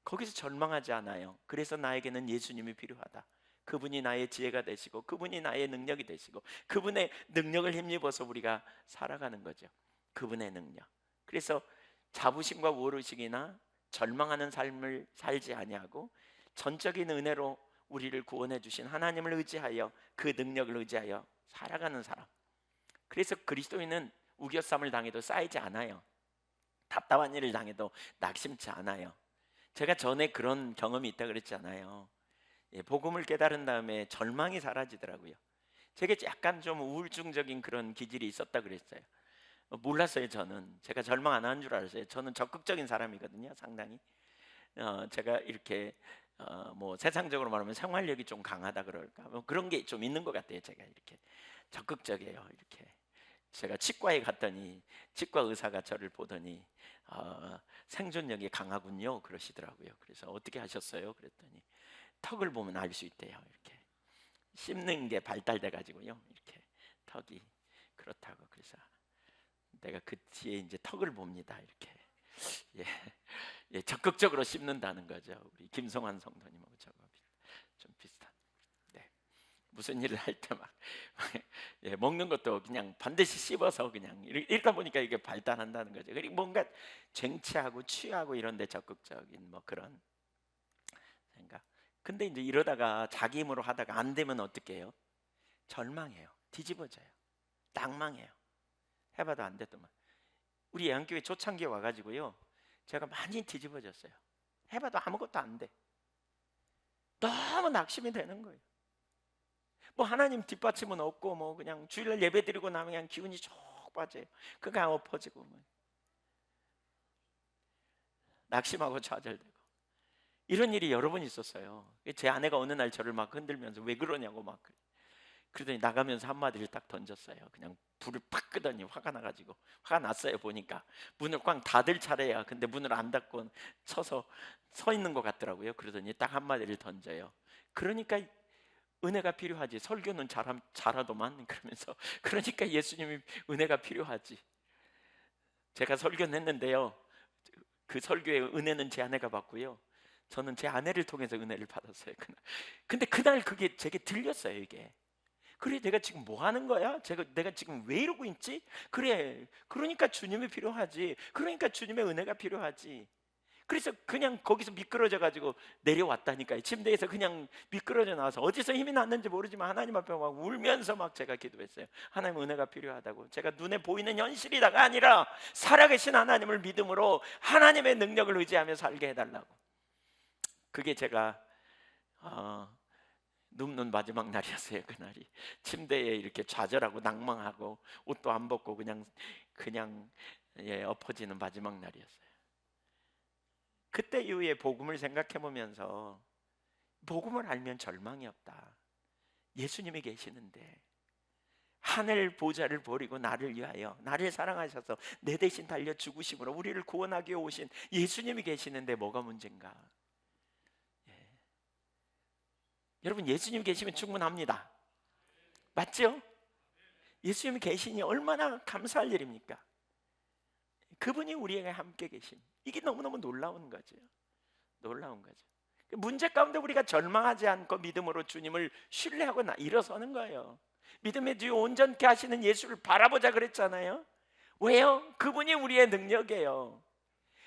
거기서 절망하지 않아요. 그래서 나에게는 예수님이 필요하다. 그분이 나의 지혜가 되시고 그분이 나의 능력이 되시고 그분의 능력을 힘입어서 우리가 살아가는 거죠. 그분의 능력. 그래서 자부심과 우월의식이나 절망하는 삶을 살지 아니하고 전적인 은혜로 우리를 구원해 주신 하나님을 의지하여 그 능력을 의지하여 살아가는 사람. 그래서 그리스도인은 우겨쌈을 당해도 쌓이지 않아요. 답답한 일을 당해도 낙심치 않아요. 제가 전에 그런 경험이 있다 그랬잖아요. 복음을 깨달은 다음에 절망이 사라지더라고요. 제게 약간 좀 우울증적인 그런 기질이 있었다 그랬어요. 몰랐어요. 저는 제가 절망 안 하는 줄 알았어요. 저는 적극적인 사람이거든요. 상당히 제가 이렇게 뭐 세상적으로 말하면 생활력이 좀 강하다 그럴까 뭐 그런 게 좀 있는 것 같아요. 제가 이렇게 적극적이에요. 이렇게 제가 치과에 갔더니 치과 의사가 저를 보더니 생존력이 강하군요 그러시더라고요. 그래서 어떻게 하셨어요? 그랬더니 턱을 보면 알 수 있대요. 이렇게 씹는 게 발달돼 가지고요. 이렇게 턱이 그렇다고. 그래서 내가 그 뒤에 이제 턱을 봅니다. 이렇게 예, 예, 적극적으로 씹는다는 거죠. 우리 김성환 성도님하고 저거 좀 비슷한. 네. 무슨 일을 할 때 막 예, 먹는 것도 그냥 반드시 씹어서 그냥 읽다 보니까 이게 발달한다는 거죠. 그리고 뭔가 쟁취하고 취하고 이런데 적극적인 뭐 그런 생각. 근데 이제 이러다가 자기 힘으로 하다가 안 되면 어떻게 해요? 절망해요. 뒤집어져요. 낭망해요. 해봐도 안 됐더만. 우리 애한교회 초창기에 와가지고요, 제가 많이 뒤집어졌어요. 해봐도 아무것도 안 돼. 너무 낙심이 되는 거예요. 뭐 하나님 뒷받침은 없고 뭐 그냥 주일날 예배 드리고 나면 그냥 기운이 쭉 빠져요. 그가 엎어지고 뭐. 낙심하고 좌절되고 이런 일이 여러 번 있었어요. 제 아내가 어느 날 저를 막 흔들면서 왜 그러냐고 막 그러더니 나가면서 한마디를 딱 던졌어요. 그냥 불을 팍 끄더니 화가 나가지고 화가 났어요. 보니까 문을 꽝 닫을 차례야. 근데 문을 안 닫고 서서 서 있는 것 같더라고요. 그러더니 딱 한마디를 던져요. 그러니까 은혜가 필요하지. 설교는 잘하더만 그러면서 그러니까 예수님이 은혜가 필요하지. 제가 설교는 했는데요, 그 설교의 은혜는 제 아내가 받고요, 저는 제 아내를 통해서 은혜를 받았어요. 그날. 근데 그날 그게 제게 들렸어요. 이게 그래, 내가 지금 뭐 하는 거야? 내가 지금 왜 이러고 있지? 그래, 그러니까 주님이 필요하지. 그러니까 주님의 은혜가 필요하지. 그래서 그냥 거기서 미끄러져 가지고 내려왔다니까요. 침대에서 그냥 미끄러져 나와서 어디서 힘이 났는지 모르지만 하나님 앞에 막 울면서 막 제가 기도했어요. 하나님 은혜가 필요하다고. 제가 눈에 보이는 현실이다가 아니라 살아계신 하나님을 믿음으로 하나님의 능력을 의지하며 살게 해달라고. 그게 제가 눕는 마지막 날이었어요. 그날이 침대에 이렇게 좌절하고 낭망하고 옷도 안 벗고 그냥 예, 엎어지는 마지막 날이었어요. 그때 이후에 복음을 생각해 보면서 복음을 알면 절망이 없다. 예수님이 계시는데 하늘 보좌를 버리고 나를 위하여 나를 사랑하셔서 내 대신 달려 죽으심으로 우리를 구원하기 위해 오신 예수님이 계시는데 뭐가 문제인가? 여러분, 예수님 계시면 충분합니다. 맞죠? 예수님이 계시니 얼마나 감사할 일입니까? 그분이 우리에게 함께 계심. 이게 너무너무 놀라운 거죠. 놀라운 거죠. 문제 가운데 우리가 절망하지 않고 믿음으로 주님을 신뢰하고 일어서는 거예요. 믿음의 뒤에 온전케 하시는 예수를 바라보자 그랬잖아요. 왜요? 그분이 우리의 능력이에요.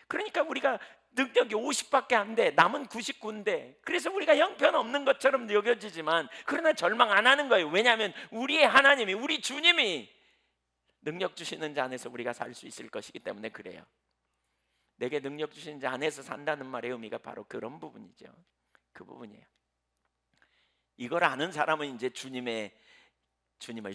그러니까 우리가 능력이 50밖에 안 돼. 남은 99인데. 그래서 우리가 형편없는 것처럼 여겨지지만 그러나 절망 안 하는 거예요. 왜냐하면 우리의 하나님이, 우리 주님이 능력 주시는 자 안에서 우리가 살 수 있을 것이기 때문에 그래요. 내게 능력 주시는 자 안에서 산다는 말의 의미가 바로 그런 부분이죠. 그 부분이에요. 이걸 아는 사람은 이제 주님을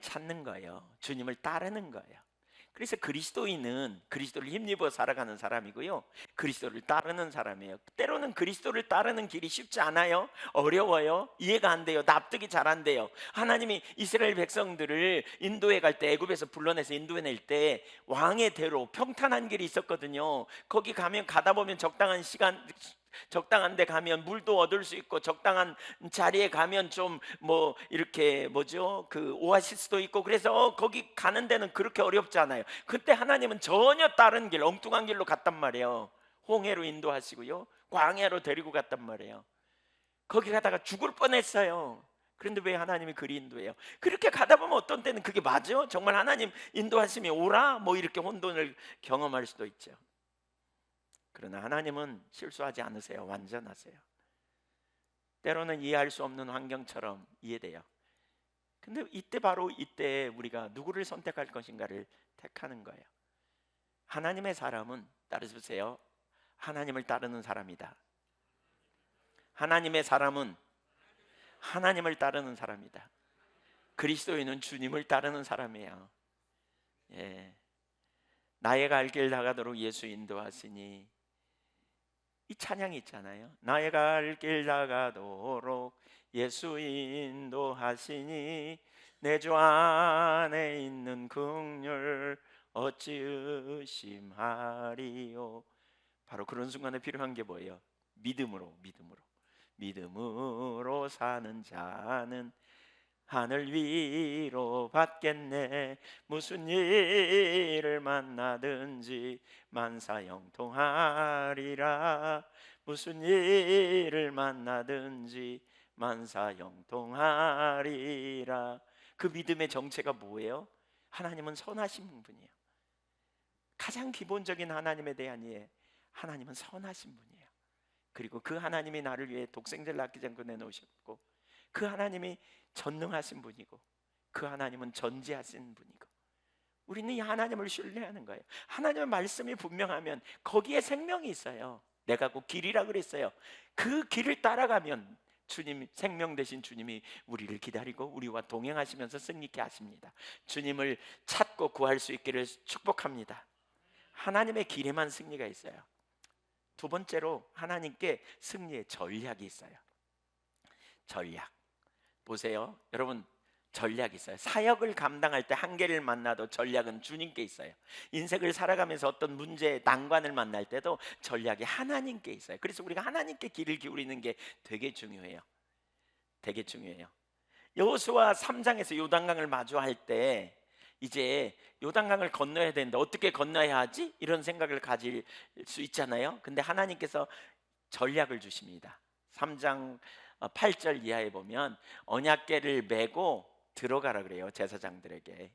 찾는 거예요. 주님을 따르는 거예요. 그래서 그리스도인은 그리스도를 힘입어 살아가는 사람이고요, 그리스도를 따르는 사람이에요. 때로는 그리스도를 따르는 길이 쉽지 않아요. 어려워요. 이해가 안 돼요. 납득이 잘 안 돼요. 하나님이 이스라엘 백성들을 인도에 갈 때, 애굽에서 불러내서 인도에 낼 때 왕의 대로 평탄한 길이 있었거든요. 거기 가다 보면 적당한 시간 적당한 데 가면 물도 얻을 수 있고, 적당한 자리에 가면 좀 뭐 이렇게 뭐죠? 그 오아시스도 있고, 그래서 거기 가는 데는 그렇게 어렵지 않아요. 그때 하나님은 전혀 다른 길, 엉뚱한 길로 갔단 말이에요. 홍해로 인도하시고요, 광야로 데리고 갔단 말이에요. 거기 가다가 죽을 뻔했어요. 그런데 왜 하나님이 그리 인도해요? 그렇게 가다 보면 어떤 때는 그게 맞아요? 정말 하나님 인도하심이 오라? 뭐 이렇게 혼돈을 경험할 수도 있죠. 그러나 하나님은 실수하지 않으세요. 완전하세요. 때로는 이해할 수 없는 환경처럼 이해돼요. 근데 이때, 바로 이때 우리가 누구를 선택할 것인가를 택하는 거예요. 하나님의 사람은, 따라주세요, 하나님을 따르는 사람이다. 하나님의 사람은 하나님을 따르는 사람이다. 그리스도인은 주님을 따르는 사람이에요. 예. 나의 갈 길 나가도록 예수 인도하시니, 이 찬양이 있잖아요. 나의 갈 길 나가도록 예수 인도하시니, 내 주 안에 있는 긍휼 어찌 의심하리요. 바로 그런 순간에 필요한 게 뭐예요? 믿음으로 사는 자는 하늘 위로 받겠네. 무슨 일을 만나든지 만사형통하리라. 무슨 일을 만나든지 만사형통하리라. 그 믿음의 정체가 뭐예요? 하나님은 선하신 분이에요. 가장 기본적인 하나님에 대한 이해, 하나님은 선하신 분이에요. 그리고 그 하나님이 나를 위해 독생자를 아끼지 않고 내놓으셨고, 그 하나님이 전능하신 분이고, 그 하나님은 전지하신 분이고, 우리는 이 하나님을 신뢰하는 거예요. 하나님의 말씀이 분명하면 거기에 생명이 있어요. 내가 그 길이라 그랬어요. 그 길을 따라가면 주님, 생명 되신 주님이 우리를 기다리고 우리와 동행하시면서 승리케 하십니다. 주님을 찾고 구할 수 있기를 축복합니다. 하나님의 길에만 승리가 있어요. 두 번째로, 하나님께 승리의 전략이 있어요. 전략. 보세요, 여러분, 전략이 있어요. 사역을 감당할 때 한계를 만나도 전략은 주님께 있어요. 인생을 살아가면서 어떤 문제, 난관을 만날 때도 전략이 하나님께 있어요. 그래서 우리가 하나님께 귀를 기울이는 게 되게 중요해요. 되게 중요해요. 여호수아 3장에서 요단강을 마주할 때, 이제 요단강을 건너야 되는데 어떻게 건너야 하지? 이런 생각을 가질 수 있잖아요. 근데 하나님께서 전략을 주십니다. 3장 8절 이하에 보면 언약궤를 메고 들어가라 그래요. 제사장들에게.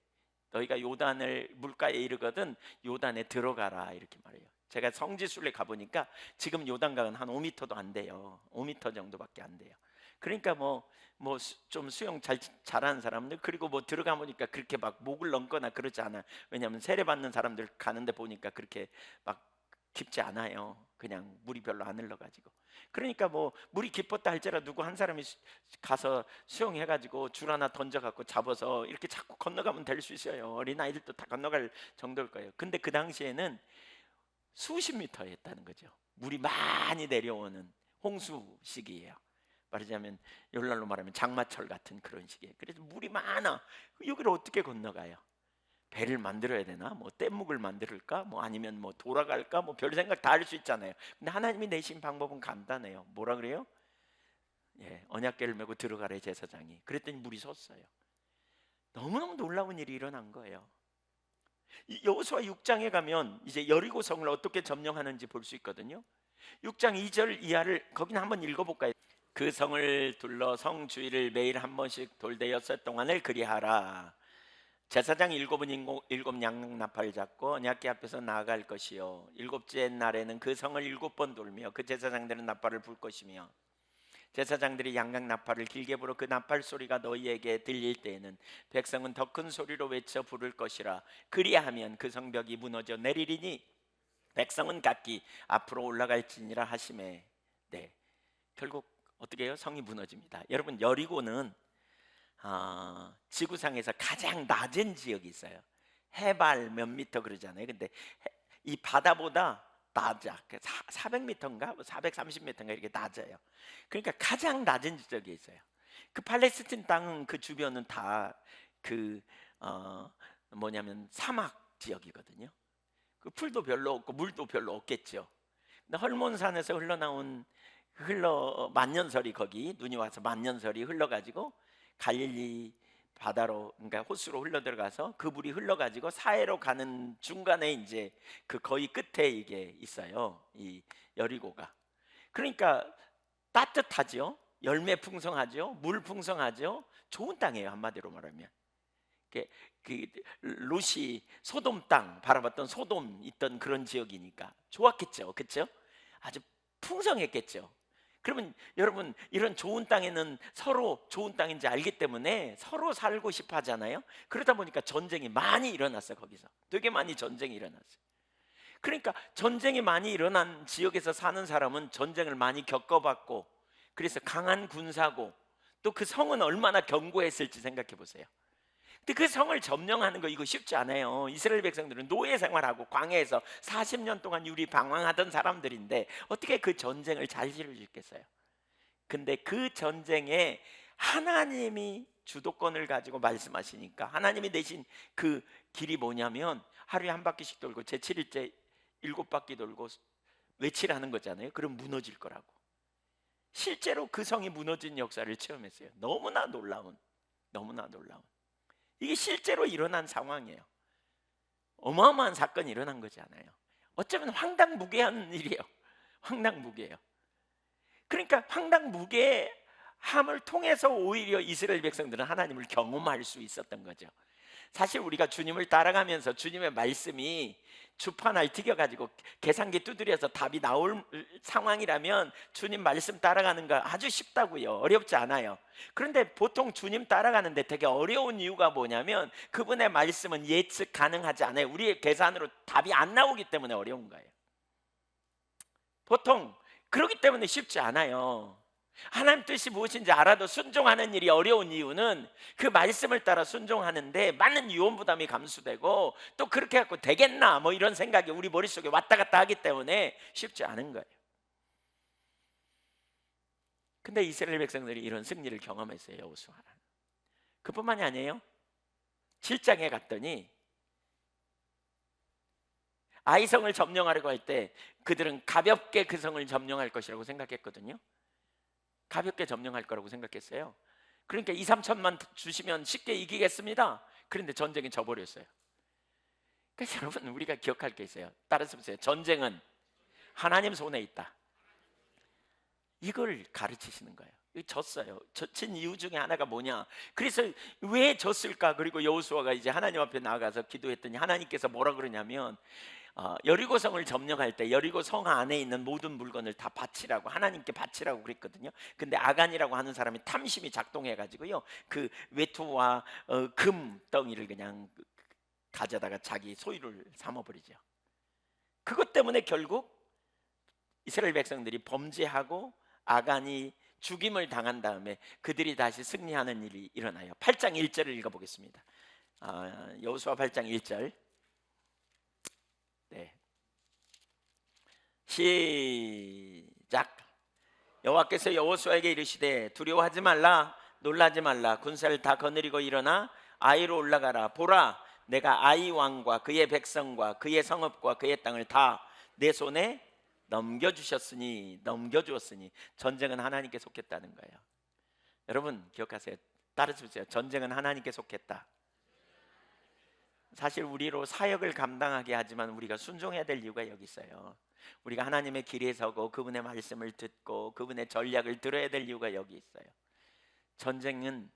너희가 요단을 물가에 이르거든 요단에 들어가라, 이렇게 말해요. 제가 성지순례 가보니까 지금 요단강은 한 5m도 안 돼요. 5m 정도밖에 안 돼요. 그러니까 좀 수영 잘하는 사람들, 그리고 들어가 보니까 그렇게 막 목을 넘거나 그러지 않아. 왜냐하면 세례 받는 사람들 가는데 보니까 그렇게 막 깊지 않아요. 그냥 물이 별로 안 흘러가지고. 그러니까 물이 깊었다 할지라도 누구 한 사람이 가서 수영해가지고 줄 하나 던져갖고 잡아서 이렇게 자꾸 건너가면 될 수 있어요. 어린 아이들도 다 건너갈 정도일 거예요. 근데 그 당시에는 수십 미터였다는 거죠. 물이 많이 내려오는 홍수 시기예요. 말하자면 오늘날로 말하면 장마철 같은 그런 시기에. 그래서 물이 많아. 여기를 어떻게 건너가요? 배를 만들어야 되나? 뗏목을 만들까? 아니면 돌아갈까? 별 생각 다 할 수 있잖아요. 근데 하나님이 내신 방법은 간단해요. 뭐라 그래요? 예, 언약궤를 메고 들어가래, 제사장이. 그랬더니 물이 섰어요. 너무너무 놀라운 일이 일어난 거예요. 여호수아 6장에 가면 이제 여리고성을 어떻게 점령하는지 볼 수 있거든요. 6장 2절 이하를 거기는 한번 읽어볼까요? 그 성을 둘러 성 주위를 매일 한 번씩 돌되 6동안을 그리하라. 제사장 7은 7 양나팔 잡고 언약궤 앞에서 나아갈 것이요, 7째 날에는 그 성을 7번 돌며 그 제사장들은 나팔을 불 것이며, 제사장들이 양각 나팔을 길게 불어 그 나팔 소리가 너희에게 들릴 때에는 백성은 더 큰 소리로 외쳐 부를 것이라. 그리하면 그 성벽이 무너져 내리리니 백성은 각기 앞으로 올라갈지니라 하시매. 네, 결국 어떻게 해요? 성이 무너집니다. 여러분, 여리고는 지구상에서 가장 낮은 지역이 있어요. 해발 몇 미터 그러잖아요. 근데 이 바다보다 낮아. 400m인가 430m인가 이렇게 낮아요. 그러니까 가장 낮은 지역에 있어요. 그 팔레스틴 땅은 그 주변은 다 뭐냐면 사막 지역이거든요. 그 풀도 별로 없고 물도 별로 없겠죠. 헐몬산에서 흘러 만년설이, 거기 눈이 와서 만년설이 흘러가지고 갈릴리 바다로, 그러니까 호수로 흘러 들어가서 그 물이 흘러가지고 사해로 가는 중간에 이제 그 거의 끝에 이게 있어요, 이 여리고가. 그러니까 따뜻하죠, 열매 풍성하죠, 물 풍성하죠, 좋은 땅이에요, 한마디로 말하면. 그 롯이 소돔 땅 바라봤던 소돔 있던 그런 지역이니까 좋았겠죠, 그렇죠? 아주 풍성했겠죠. 그러면 여러분, 이런 좋은 땅에는 서로 좋은 땅인지 알기 때문에 서로 살고 싶어 하잖아요. 그러다 보니까 전쟁이 많이 일어났어요. 거기서 되게 많이 전쟁이 일어났어요. 그러니까 전쟁이 많이 일어난 지역에서 사는 사람은 전쟁을 많이 겪어봤고, 그래서 강한 군사고, 또 그 성은 얼마나 견고했을지 생각해 보세요. 근데 그 성을 점령하는 거 이거 쉽지 않아요. 이스라엘 백성들은 노예 생활하고 광야에서 40년 동안 유리방황하던 사람들인데 어떻게 그 전쟁을 잘 치를 수 있겠어요? 근데 그 전쟁에 하나님이 주도권을 가지고 말씀하시니까, 하나님이 내신 그 길이 뭐냐면 하루에 한 바퀴씩 돌고 제7일째 7바퀴 돌고 외치라는 거잖아요. 그럼 무너질 거라고. 실제로 그 성이 무너진 역사를 체험했어요. 너무나 놀라운, 너무나 놀라운, 이게 실제로 일어난 상황이에요. 어마어마한 사건이 일어난 거지 않아요. 어쩌면 황당무계한 일이에요. 황당무계예요. 그러니까 황당무계함을 통해서 오히려 이스라엘 백성들은 하나님을 경험할 수 있었던 거죠. 사실 우리가 주님을 따라가면서 주님의 말씀이 주판을 튀겨가지고 계산기 두드려서 답이 나올 상황이라면 주님 말씀 따라가는 거 아주 쉽다고요. 어렵지 않아요. 그런데 보통 주님 따라가는데 되게 어려운 이유가 뭐냐면 그분의 말씀은 예측 가능하지 않아요. 우리의 계산으로 답이 안 나오기 때문에 어려운 거예요. 보통 그렇기 때문에 쉽지 않아요. 하나님 뜻이 무엇인지 알아도 순종하는 일이 어려운 이유는 그 말씀을 따라 순종하는데 많은 유언 부담이 감수되고, 또 그렇게 해갖고 되겠나 뭐 이런 생각이 우리 머릿속에 왔다 갔다 하기 때문에 쉽지 않은 거예요. 근데 이스라엘 백성들이 이런 승리를 경험했어요. 여호수아는. 그뿐만이 아니에요. 7장에 갔더니 아이성을 점령하려고 할 때 그들은 가볍게 그 성을 점령할 것이라고 생각했거든요. 가볍게 점령할 거라고 생각했어요. 그러니까 2, 3천만 주시면 쉽게 이기겠습니다. 그런데 전쟁이 져버렸어요. 그래서 여러분, 우리가 기억할 게 있어요. 따라서 보세요. 전쟁은 하나님 손에 있다. 이걸 가르치시는 거예요. 졌어요. 진 이유 중에 하나가 뭐냐? 그래서 왜 졌을까? 그리고 여호수아가 이제 하나님 앞에 나가서 기도했더니 하나님께서 뭐라 그러냐면 여리고 성을 점령할 때 여리고 성 안에 있는 모든 물건을 다 바치라고, 하나님께 바치라고 그랬거든요. 근데 아간이라고 하는 사람이 탐심이 작동해 가지고요, 그 외투와 금 덩이를 그냥 가져다가 자기 소유를 삼아버리죠. 그것 때문에 결국 이스라엘 백성들이 범죄하고 아간이 죽임을 당한 다음에 그들이 다시 승리하는 일이 일어나요. 8장 1절을 읽어보겠습니다. 여호수아 8장 1절. 네. 시작. 여호와께서 여호수아에게 이르시되 두려워하지 말라, 놀라지 말라. 군사를 다 거느리고 일어나 아이로 올라가라. 보라, 내가 아이 왕과 그의 백성과 그의 성읍과 그의 땅을 다 내 손에 넘겨주었으니 전쟁은 하나님께 속했다는 거예요. 여러분 기억하세요. 따라주세요. 전쟁은 하나님께 속했다. 사실 우리로 사역을 감당하게 하지만 우리가 순종해야 될 이유가 여기 있어요. 우리가 하나님의 길에 서고 그분의 말씀을 듣고 그분의 전략을 들어야 될 이유가 여기 있어요. 전쟁은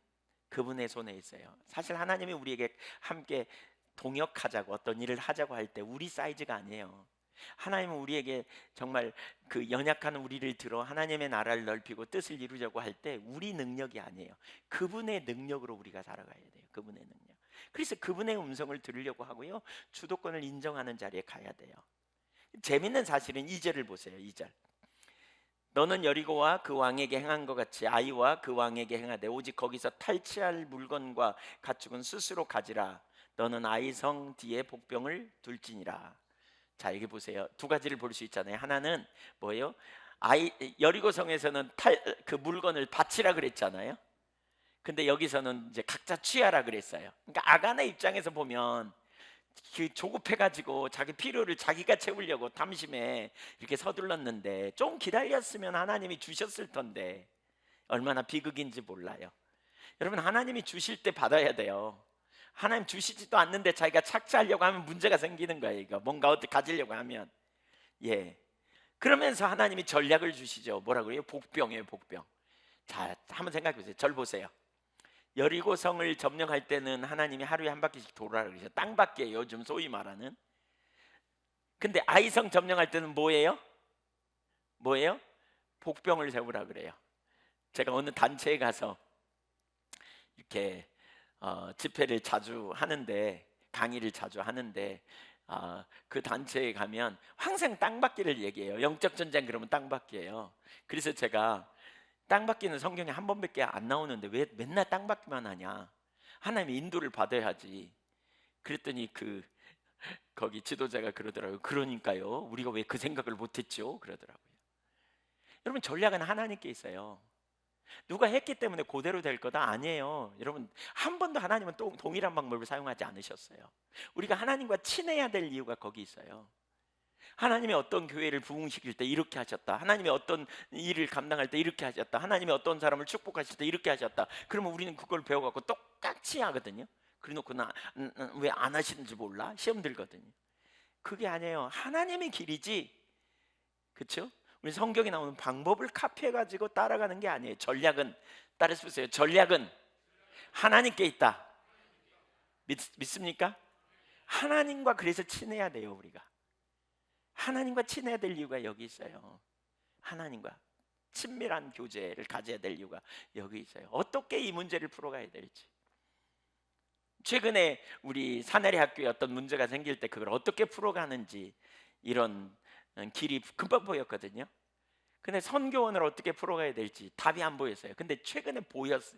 그분의 손에 있어요. 사실 하나님이 우리에게 함께 동역하자고, 어떤 일을 하자고 할 때 우리 사이즈가 아니에요. 하나님은 우리에게 정말 그 연약한 우리를 들어 하나님의 나라를 넓히고 뜻을 이루자고 할 때 우리 능력이 아니에요. 그분의 능력으로 우리가 살아가야 돼요. 그분의 능력. 그래서 그분의 음성을 들으려고 하고요, 주도권을 인정하는 자리에 가야 돼요. 재밌는 사실은 2절을 보세요. 2절. 너는 여리고와 그 왕에게 행한 것 같이 아이와 그 왕에게 행하되 오직 거기서 탈취할 물건과 가축은 스스로 가지라. 너는 아이 성 뒤에 복병을 둘지니라. 자, 여기 보세요. 두 가지를 볼 수 있잖아요. 하나는 뭐예요? 여리고 성에서는 그 물건을 바치라 그랬잖아요. 근데 여기서는 이제 각자 취하라 그랬어요. 그러니까 아간의 입장에서 보면 그 조급해가지고 자기 필요를 자기가 채우려고 탐심에 이렇게 서둘렀는데 좀 기다렸으면 하나님이 주셨을 텐데 얼마나 비극인지 몰라요. 여러분, 하나님이 주실 때 받아야 돼요. 하나님 주시지도 않는데 자기가 착취하려고 하면 문제가 생기는 거예요. 이거 뭔가 어떻게 가지려고 하면. 예. 그러면서 하나님이 전략을 주시죠. 뭐라 그래요? 복병이에요, 복병. 자, 한번 생각해 보세요. 절 보세요. 여리고성을 점령할 때는 하나님이 하루에 한 바퀴씩 돌아라 그러죠. 땅밖에 요즘 소위 말하는. 근데 아이성 점령할 때는 뭐예요? 뭐예요? 복병을 세우라 그래요. 제가 어느 단체에 가서 이렇게 집회를 자주 하는데, 강의를 자주 하는데, 그 단체에 가면 항상 땅받기를 얘기해요. 영적 전쟁 그러면 땅받기예요. 그래서 제가 땅받기는 성경에 한 번밖에 안 나오는데 왜 맨날 땅받기만 하냐? 하나님의 인도를 받아야지. 그랬더니 거기 지도자가 그러더라고요. 그러니까요. 우리가 왜 그 생각을 못했죠? 그러더라고요. 여러분, 전략은 하나님께 있어요. 누가 했기 때문에 그대로 될 거다 아니에요. 여러분, 한 번도 하나님은 또 동일한 방법을 사용하지 않으셨어요. 우리가 하나님과 친해야 될 이유가 거기 있어요. 하나님이 어떤 교회를 부흥시킬 때 이렇게 하셨다. 하나님이 어떤 일을 감당할 때 이렇게 하셨다. 하나님이 어떤 사람을 축복하실 때 이렇게 하셨다. 그러면 우리는 그걸 배워갖고 똑같이 하거든요. 그래놓고 왜 안 하시는지 몰라? 시험 들거든요. 그게 아니에요. 하나님의 길이지. 그렇죠? 우리 성경에 나오는 방법을 카피해가지고 따라가는 게 아니에요. 전략은, 따라서 보세요. 전략은 하나님께 있다. 믿습니까? 하나님과 그래서 친해야 돼요. 우리가 하나님과 친해야 될 이유가 여기 있어요. 하나님과 친밀한 교제를 가져야 될 이유가 여기 있어요. 어떻게 이 문제를 풀어가야 될지. 최근에 우리 사내리 학교에 어떤 문제가 생길 때 그걸 어떻게 풀어가는지 이런 길이 금방 보였거든요. 근데 선교원을 어떻게 풀어가야 될지 답이 안 보였어요. 근데 최근에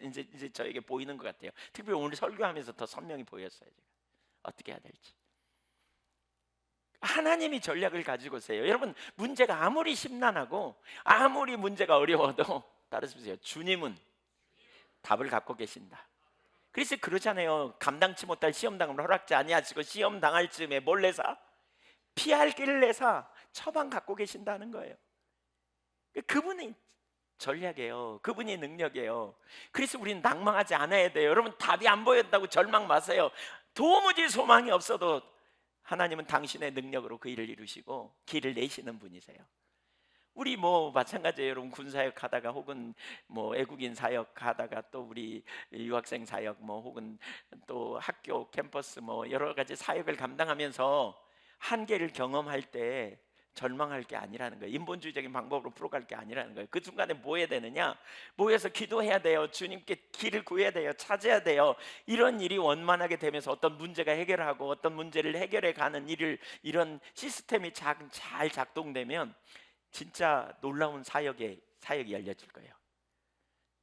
이제 저에게 보이는 것 같아요. 특별히 오늘 설교하면서 더 선명히 보였어요. 제가 어떻게 해야 될지. 하나님이 전략을 가지고 오세요. 여러분, 문제가 아무리 심란하고 아무리 문제가 어려워도 따라서 보세요. 주님은 답을 갖고 계신다. 그래서 그러잖아요. 감당치 못할 시험 당을 허락지 아니하시고 시험 당할 즈음에 뭘 내사? 피할 길을 내사 처방 갖고 계신다는 거예요. 그분이 전략이에요. 그분이 능력이에요. 그래서 우리는 낭망하지 않아야 돼요. 여러분, 답이 안 보였다고 절망 마세요. 도무지 소망이 없어도 하나님은 당신의 능력으로 그 일을 이루시고 길을 내시는 분이세요. 우리 마찬가지예요. 여러분, 군사역 하다가 혹은 애국인 사역 하다가 또 우리 유학생 사역 혹은 또 학교 캠퍼스 여러 가지 사역을 감당하면서 한계를 경험할 때 절망할 게 아니라는 거예요. 인본주의적인 방법으로 풀어갈 게 아니라는 거예요. 그 중간에 뭐 해야 되느냐? 모여서 기도해야 돼요. 주님께 길을 구해야 돼요. 찾아야 돼요. 이런 일이 원만하게 되면서 어떤 문제가 해결하고 어떤 문제를 해결해 가는 이런 시스템이 잘 작동되면 진짜 놀라운 사역이 열려질 거예요.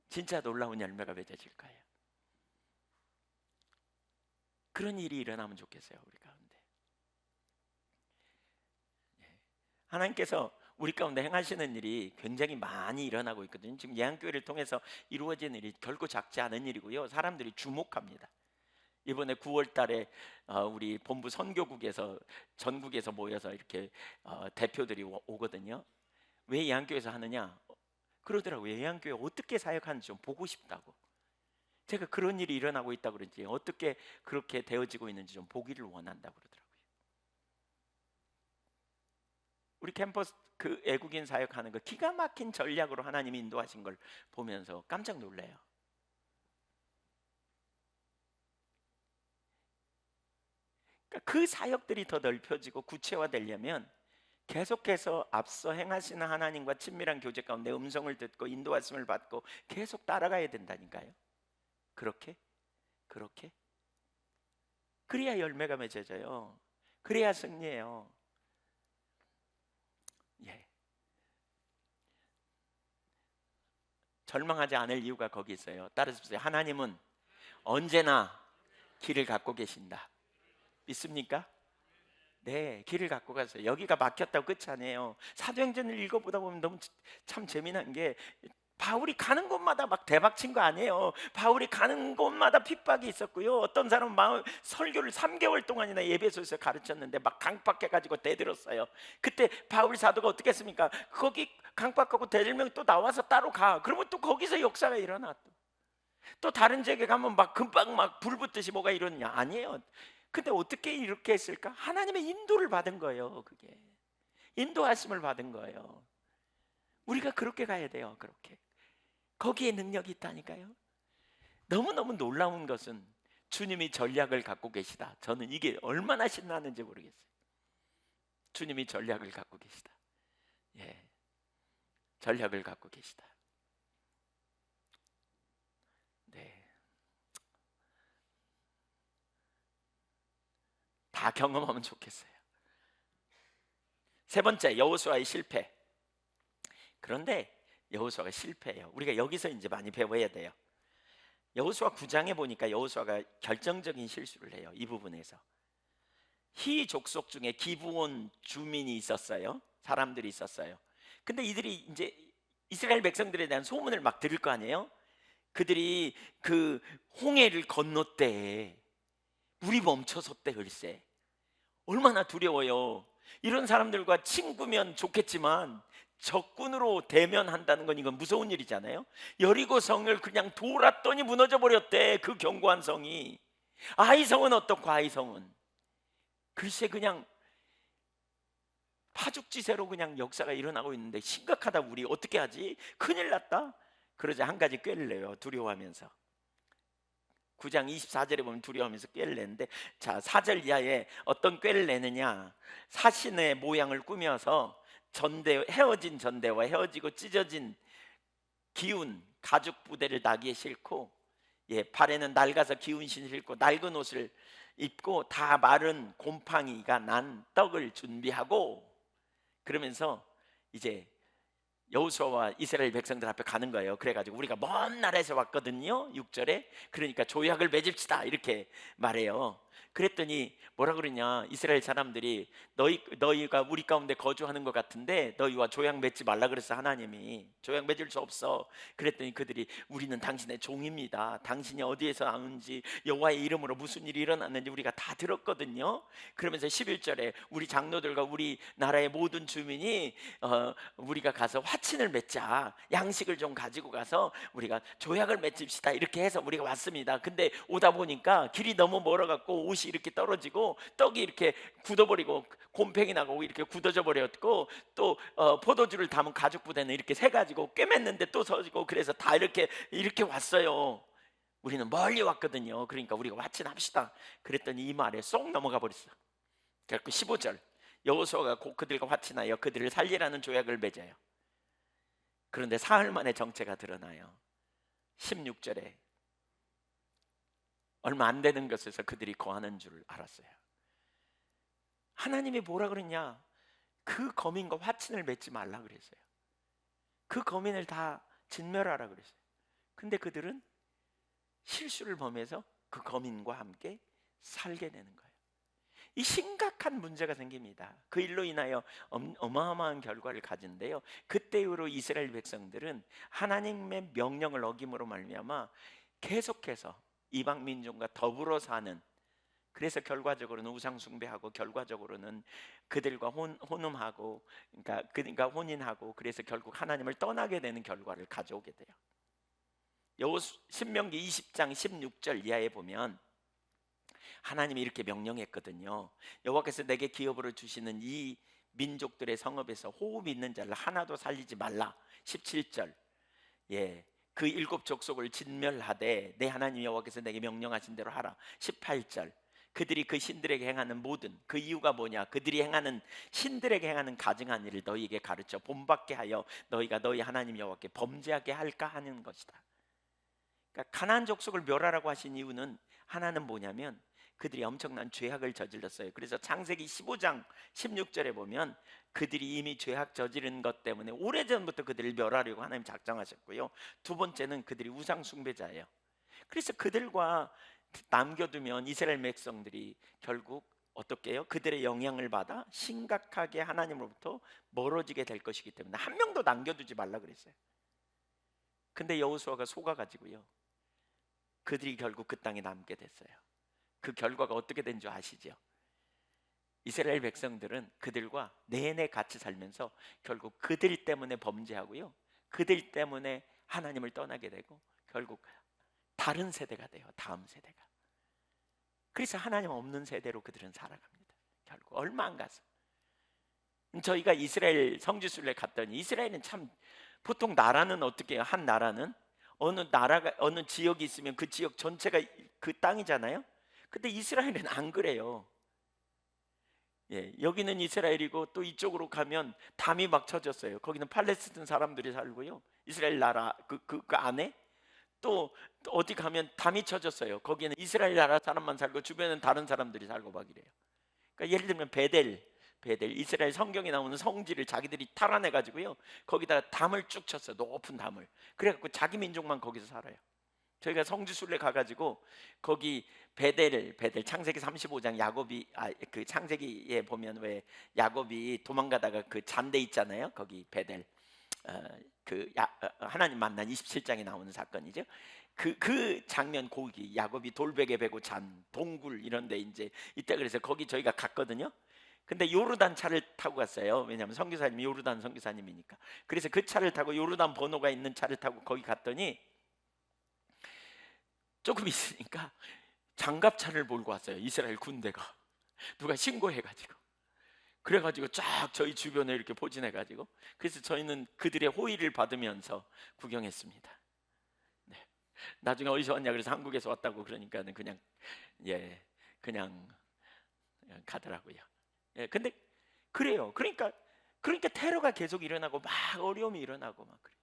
진짜 놀라운 열매가 맺어질 거예요. 그런 일이 일어나면 좋겠어요. 우리 가운데. 하나님께서 우리 가운데 행하시는 일이 굉장히 많이 일어나고 있거든요. 지금 예한교회를 통해서 이루어진 일이 결코 작지 않은 일이고요. 사람들이 주목합니다. 이번에 9월 달에 우리 본부 선교국에서 전국에서 모여서 이렇게 대표들이 오거든요. 왜 예한교회에서 하느냐? 그러더라고요. 예한교회 어떻게 사역하는지 좀 보고 싶다고. 제가 그런 일이 일어나고 있다고 그러지 어떻게 그렇게 되어지고 있는지 좀 보기를 원한다고 그러더라고요. 우리 캠퍼스 그 애국인 사역하는 거 기가 막힌 전략으로 하나님이 인도하신 걸 보면서 깜짝 놀래요. 그러니까 그 사역들이 더 넓혀지고 구체화되려면 계속해서 앞서 행하시는 하나님과 친밀한 교제 가운데 음성을 듣고 인도하심을 받고 계속 따라가야 된다니까요. 그렇게 그래야 열매가 맺어져요. 그래야 승리해요. 예. 절망하지 않을 이유가 거기 있어요. 따라서 보세요. 하나님은 언제나 길을 갖고 계신다. 믿습니까? 네, 길을 갖고 가세요. 여기가 막혔다고 끝이 아니에요. 사도행전을 읽어보다 보면 너무 참 재미난 게 바울이 가는 곳마다 막 대박 친 거 아니에요. 바울이 가는 곳마다 핍박이 있었고요. 어떤 사람은 설교를 3개월 동안이나 예배소에서 가르쳤는데 막 강박해가지고 대들었어요. 그때 바울 사도가 어떻게 했습니까? 거기 강박하고 대들면 또 나와서 따로 가. 그러면 또 거기서 역사가 일어나. 또 다른 지역에 가면 막 금방 막 불 붙듯이 뭐가 일어나냐? 아니에요. 근데 어떻게 이렇게 했을까? 하나님의 인도를 받은 거예요. 그게 인도하심을 받은 거예요. 우리가 그렇게 가야 돼요. 그렇게 거기에 능력이 있다니까요. 너무너무 놀라운 것은 주님이 전략을 갖고 계시다. 저는 이게 얼마나 신나는지 모르겠어요. 주님이 전략을 갖고 계시다. 예, 전략을 갖고 계시다. 네, 다 경험하면 좋겠어요. 세 번째, 여호수아의 실패. 그런데 여호수아가 실패해요. 우리가 여기서 이제 많이 배워야 돼요. 여호수아 9장에 보니까 여호수아가 결정적인 실수를 해요. 이 부분에서 히 족속 중에 기브온 주민이 있었어요. 사람들이 있었어요. 근데 이들이 이제 이스라엘 백성들에 대한 소문을 막 들을 거 아니에요. 그들이 그 홍해를 건넜대. 물이 멈춰섰대. 글쎄 얼마나 두려워요. 이런 사람들과 친구면 좋겠지만 적군으로 대면한다는 건 이건 무서운 일이잖아요. 여리고 성을 그냥 돌았더니 무너져 버렸대. 그 견고한 성이. 아이성은 어떻고? 아이성은 글쎄 그냥 파죽지세로 그냥 역사가 일어나고 있는데 심각하다. 우리 어떻게 하지? 큰일 났다. 그러자 한 가지 꾀를 내요. 두려워하면서. 9장 24절에 보면 두려워하면서 꾀를 내는데, 자 4절 이하에 어떤 꾀를 내느냐. 사신의 모양을 꾸며서 헤어진 전대와 헤어지고 찢어진 기운 가죽 부대를 나귀에 싣고, 발에는 낡아서 기운 신을 신고 낡은 옷을 입고 다 마른 곰팡이가 난 떡을 준비하고, 그러면서 이제 여호수아와 이스라엘 백성들 앞에 가는 거예요. 그래가지고 우리가 먼 나라에서 왔거든요. 6절에 그러니까 조약을 맺읍시다 이렇게 말해요. 그랬더니 뭐라 그러냐. 이스라엘 사람들이 너희가 우리 가운데 거주하는 것 같은데 너희와 조약 맺지 말라 그랬어. 하나님이 조약 맺을 수 없어. 그랬더니 그들이 우리는 당신의 종입니다. 당신이 어디에서 나온지 여호와의 이름으로 무슨 일이 일어났는지 우리가 다 들었거든요. 그러면서 11절에 우리 장로들과 우리 나라의 모든 주민이 우리가 가서 화친을 맺자. 양식을 좀 가지고 가서 우리가 조약을 맺읍시다 이렇게 해서 우리가 왔습니다. 근데 오다 보니까 길이 너무 멀어갖고 옷이 이렇게 떨어지고 떡이 이렇게 굳어버리고 곰팡이 나고 이렇게 굳어져 버렸고, 또 포도주를 담은 가죽 부대는 이렇게 새 가지고 꿰맸는데 또 서지고, 그래서 다 이렇게 왔어요. 우리는 멀리 왔거든요. 그러니까 우리가 화친합시다. 그랬더니 이 말에 쏙 넘어가 버렸어. 그래서 15절 여호수아가 곧 그들과 화친하여 그들을 살리라는 조약을 맺어요. 그런데 사흘 만에 정체가 드러나요. 16절에 얼마 안 되는 것에서 그들이 거하는 줄 알았어요. 하나님이 뭐라 그랬냐? 그 거민과 화친을 맺지 말라 그랬어요. 그 거민을 다 진멸하라 그랬어요. 근데 그들은 실수를 범해서 그 거민과 함께 살게 되는 거예요. 이 심각한 문제가 생깁니다. 그 일로 인하여 어마어마한 결과를 가진데요. 그때 이후로 이스라엘 백성들은 하나님의 명령을 어김으로 말미암아 계속해서 이방 민족과 더불어 사는, 그래서 결과적으로는 우상 숭배하고 결과적으로는 그들과 혼음하고 그러니까 혼인하고, 그래서 결국 하나님을 떠나게 되는 결과를 가져오게 돼요. 신명기 20장 16절 이하에 보면 하나님이 이렇게 명령했거든요. 여호와께서 내게 기업으로 주시는 이 민족들의 성읍에서 호흡 있는 자를 하나도 살리지 말라. 17절 그 7 족속을 진멸하되 내 하나님 여호와께서 내게 명령하신 대로 하라. 18절 그들이 그 신들에게 행하는 모든, 그 이유가 뭐냐? 그들이 행하는 신들에게 행하는 가증한 일을 너희에게 가르쳐 본받게 하여 너희가 너희 하나님 여호와께 범죄하게 할까 하는 것이다. 그러니까 가나안 족속을 멸하라고 하신 이유는 하나는 뭐냐면 그들이 엄청난 죄악을 저질렀어요. 그래서 창세기 15장 16절에 보면 그들이 이미 죄악 저지른 것 때문에 오래전부터 그들을 멸하려고 하나님 작정하셨고요. 두 번째는 그들이 우상 숭배자예요. 그래서 그들과 남겨두면 이스라엘 백성들이 결국 어떻게 해요? 그들의 영향을 받아 심각하게 하나님으로부터 멀어지게 될 것이기 때문에 한 명도 남겨두지 말라 그랬어요. 근데 여호수아가 속아가지고요, 그들이 결국 그 땅에 남게 됐어요. 그 결과가 어떻게 된 줄 아시죠? 이스라엘 백성들은 그들과 내내 같이 살면서 결국 그들 때문에 범죄하고요, 그들 때문에 하나님을 떠나게 되고 결국 다른 세대가 돼요. 다음 세대가. 그래서 하나님 없는 세대로 그들은 살아갑니다. 결국 얼마 안 가서. 저희가 이스라엘 성지순례 갔더니, 이스라엘은 참, 보통 나라는 어떻게 해요? 한 나라는 어느 나라가 어느 지역이 있으면 그 지역 전체가 그 땅이잖아요. 근데 이스라엘은 안 그래요. 예, 여기는 이스라엘이고 또 이쪽으로 가면 담이 막 쳐졌어요. 거기는 팔레스틴 사람들이 살고요, 이스라엘 나라 그 안에 또 어디 가면 담이 쳐졌어요. 거기는 이스라엘 나라 사람만 살고 주변은 다른 사람들이 살고 막 이래요. 그러니까 예를 들면 베델 이스라엘 성경에 나오는 성지를 자기들이 탈환해 가지고요, 거기다가 담을 쭉 쳤어요. 높은 담을. 그래갖고 자기 민족만 거기서 살아요. 저희가 성지순례 가가지고 거기 베델 창세기 35장 야곱이 그 창세기에 보면 왜 야곱이 도망가다가 그 잔데 있잖아요. 거기 베델, 하나님 만난 27장에 나오는 사건이죠. 그 장면, 거기 야곱이 돌베개 베고 잔 동굴 이런데 이제 이때, 그래서 거기 저희가 갔거든요. 근데 요르단 차를 타고 갔어요. 왜냐하면 선교사님이 요르단 선교사님이니까. 그래서 그 차를 타고 요르단 번호가 있는 차를 타고 거기 갔더니 조금 있으니까 장갑차를 몰고 왔어요. 이스라엘 군대가 누가 신고해가지고. 그래가지고 쫙 저희 주변에 이렇게 포진해가지고, 그래서 저희는 그들의 호의를 받으면서 구경했습니다. 네. 나중에 어디서 왔냐 그래서 한국에서 왔다고 그러니까는 그냥 그냥 가더라고요. 예, 근데 그래요. 그러니까 테러가 계속 일어나고 막 어려움이 일어나고 막 그래.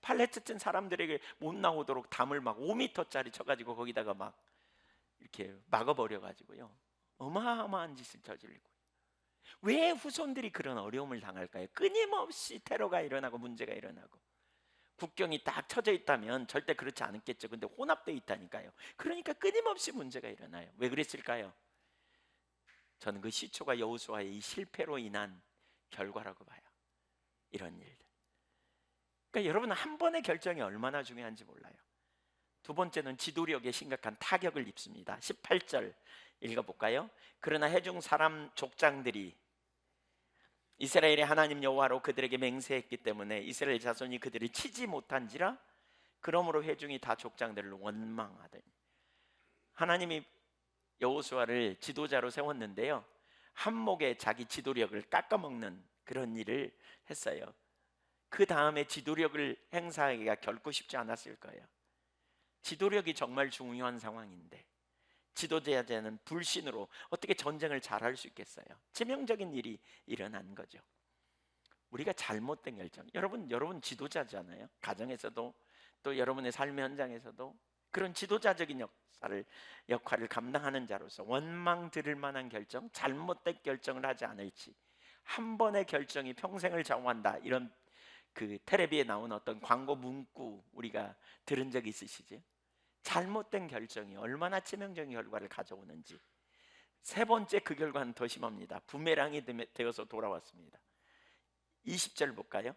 팔레스틴 사람들에게 못 나오도록 담을 막 5m짜리 쳐가지고 거기다가 막 이렇게 막아버려 가지고요, 어마어마한 짓을 저지르고. 왜 후손들이 그런 어려움을 당할까요? 끊임없이 테러가 일어나고 문제가 일어나고. 국경이 딱 쳐져 있다면 절대 그렇지 않았겠죠. 근데 혼합되어 있다니까요. 그러니까 끊임없이 문제가 일어나요. 왜 그랬을까요? 저는 그 시초가 여호수아의 이 실패로 인한 결과라고 봐요. 이런 일들. 그러니까 여러분은 한 번의 결정이 얼마나 중요한지 몰라요. 두 번째는 지도력에 심각한 타격을 입습니다. 18절 읽어볼까요? 그러나 회중 사람 족장들이 이스라엘의 하나님 여호와로 그들에게 맹세했기 때문에 이스라엘 자손이 그들을 치지 못한지라. 그러므로 회중이 다 족장들을 원망하더니. 하나님이 여호수아를 지도자로 세웠는데요, 한몫에 자기 지도력을 깎아먹는 그런 일을 했어요. 그 다음에 지도력을 행사하기가 결코 쉽지 않았을 거예요. 지도력이 정말 중요한 상황인데 지도자는 불신으로 어떻게 전쟁을 잘할 수 있겠어요?致命적인 일이 일어난 거죠. 우리가 잘못된 결정. 여러분 지도자잖아요. 가정에서도 또 여러분의 삶의 현장에서도 그런 지도자적인 역할을 감당하는 자로서 원망 들을 만한 결정, 잘못된 결정을 하지 않을지. 한 번의 결정이 평생을 좌우한다, 이런 그 텔레비에 나온 어떤 광고 문구 우리가 들은 적 있으시죠? 잘못된 결정이 얼마나致命적인 결과를 가져오는지. 세 번째, 그 결과는 더 심합니다. 부메랑이 되어서 돌아왔습니다. 20절 볼까요?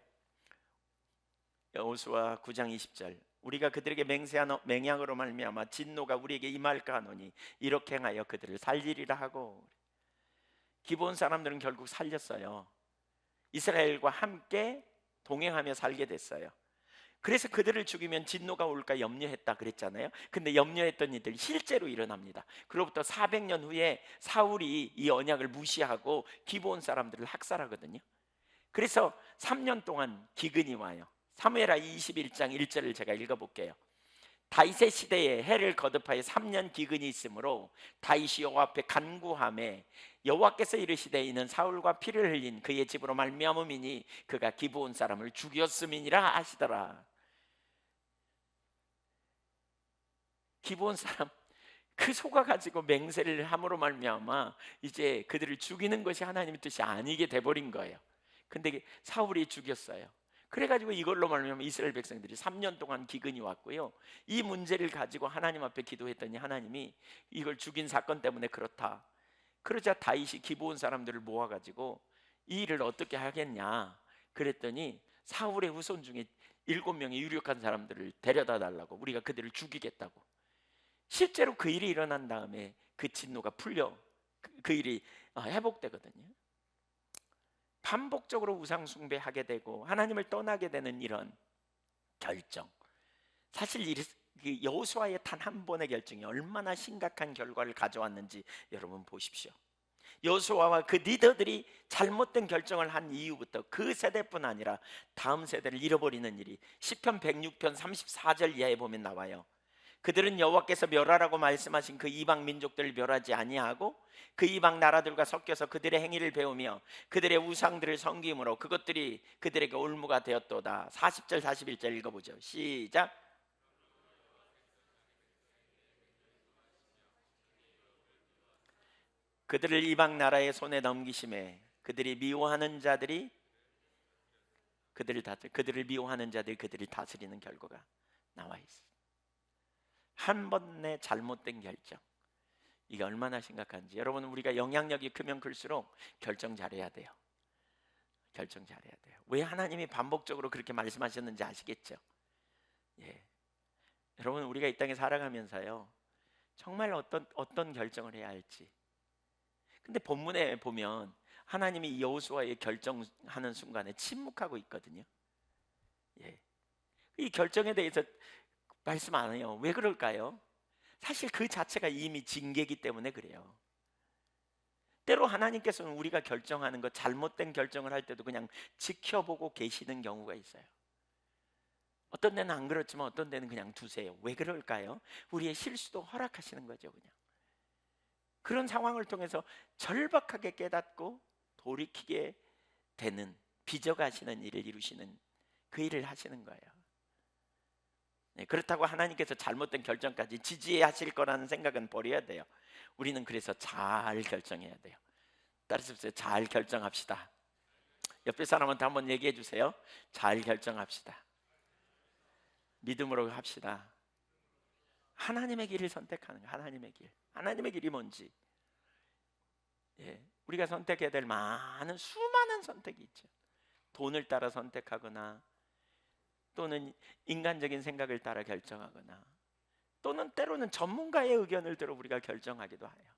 여호수아 9장 20절. 우리가 그들에게 맹세한 맹약으로 말미암아 진노가 우리에게 임할까 하노니 이렇게 행하여 그들을 살리리라 하고. 기브온 사람들은 결국 살렸어요. 이스라엘과 함께 동행하며 살게 됐어요. 그래서 그들을 죽이면 진노가 올까 염려했다 그랬잖아요. 근데 염려했던 일들이 실제로 일어납니다. 그로부터 400년 후에 사울이 이 언약을 무시하고 기브온 사람들을 학살하거든요. 그래서 3년 동안 기근이 와요. 사무엘하 21장 1절을 제가 읽어볼게요. 다윗의 시대에 해를 거듭하여 3년 기근이 있으므로 다윗이 여호와 앞에 간구하매 여호와께서 이르시되 이는 사울과 피를 흘린 그의 집으로 말미암음이니 그가 기브온 사람을 죽였음이니라 하시더라. 기브온 사람 그 속아가지고 맹세를 함으로 말미암아 이제 그들을 죽이는 것이 하나님의 뜻이 아니게 돼버린 거예요. 근데 사울이 죽였어요. 그래가지고 이걸로 말미암아 이스라엘 백성들이 3년 동안 기근이 왔고요, 이 문제를 가지고 하나님 앞에 기도했더니 하나님이 이걸 죽인 사건 때문에 그렇다. 그러자 다윗이 기브온 사람들을 모아가지고 이 일을 어떻게 하겠냐 그랬더니 사울의 후손 중에 7명의 유력한 사람들을 데려다 달라고, 우리가 그들을 죽이겠다고. 실제로 그 일이 일어난 다음에 그 진노가 풀려 그 일이 회복되거든요. 반복적으로 우상 숭배하게 되고 하나님을 떠나게 되는 이런 결정, 사실 그 여호수아의 단 한 번의 결정이 얼마나 심각한 결과를 가져왔는지 여러분 보십시오. 여호수아와 그 리더들이 잘못된 결정을 한 이후부터 그 세대뿐 아니라 다음 세대를 잃어버리는 일이 시편 106편 34절 이하에 보면 나와요. 그들은 여호와께서 멸하라고 말씀하신 그 이방 민족들을 멸하지 아니하고 그 이방 나라들과 섞여서 그들의 행위를 배우며 그들의 우상들을 섬김으로 그것들이 그들에게 올무가 되었도다. 40절 41절 읽어보죠. 시작. 그들을 이방 나라의 손에 넘기심에 그들을 미워하는 자들이 그들을 다스리는 결과가 나와 있어. 한 번의 잘못된 결정, 이게 얼마나 심각한지. 여러분, 우리가 영향력이 크면 클수록 결정 잘해야 돼요. 결정 잘해야 돼요. 왜 하나님이 반복적으로 그렇게 말씀하셨는지 아시겠죠? 예. 여러분, 우리가 이 땅에 살아가면서요, 정말 어떤 결정을 해야 할지. 근데 본문에 보면 하나님이 여호수아의 결정하는 순간에 침묵하고 있거든요. 예. 이 결정에 대해서 말씀 안 해요. 왜 그럴까요? 사실 그 자체가 이미 징계이기 때문에 그래요. 때로 하나님께서는 우리가 결정하는 것, 잘못된 결정을 할 때도 그냥 지켜보고 계시는 경우가 있어요. 어떤 데는 안 그렇지만 어떤 데는 그냥 두세요. 왜 그럴까요? 우리의 실수도 허락하시는 거죠. 그냥 그런 상황을 통해서 절박하게 깨닫고 돌이키게 되는, 빚어가시는 일을 이루시는, 그 일을 하시는 거예요. 네, 그렇다고 하나님께서 잘못된 결정까지 지지하실 거라는 생각은 버려야 돼요. 우리는 그래서 잘 결정해야 돼요. 따라서 잘 결정합시다. 옆에 사람한테 한번 얘기해 주세요. 잘 결정합시다. 믿음으로 합시다. 하나님의 길을 선택하는 거예요. 하나님의 길. 하나님의 길이 뭔지. 예, 우리가 선택해야 될 수많은 선택이 있죠. 돈을 따라 선택하거나, 또는 인간적인 생각을 따라 결정하거나, 또는 때로는 전문가의 의견을 들어 우리가 결정하기도 해요.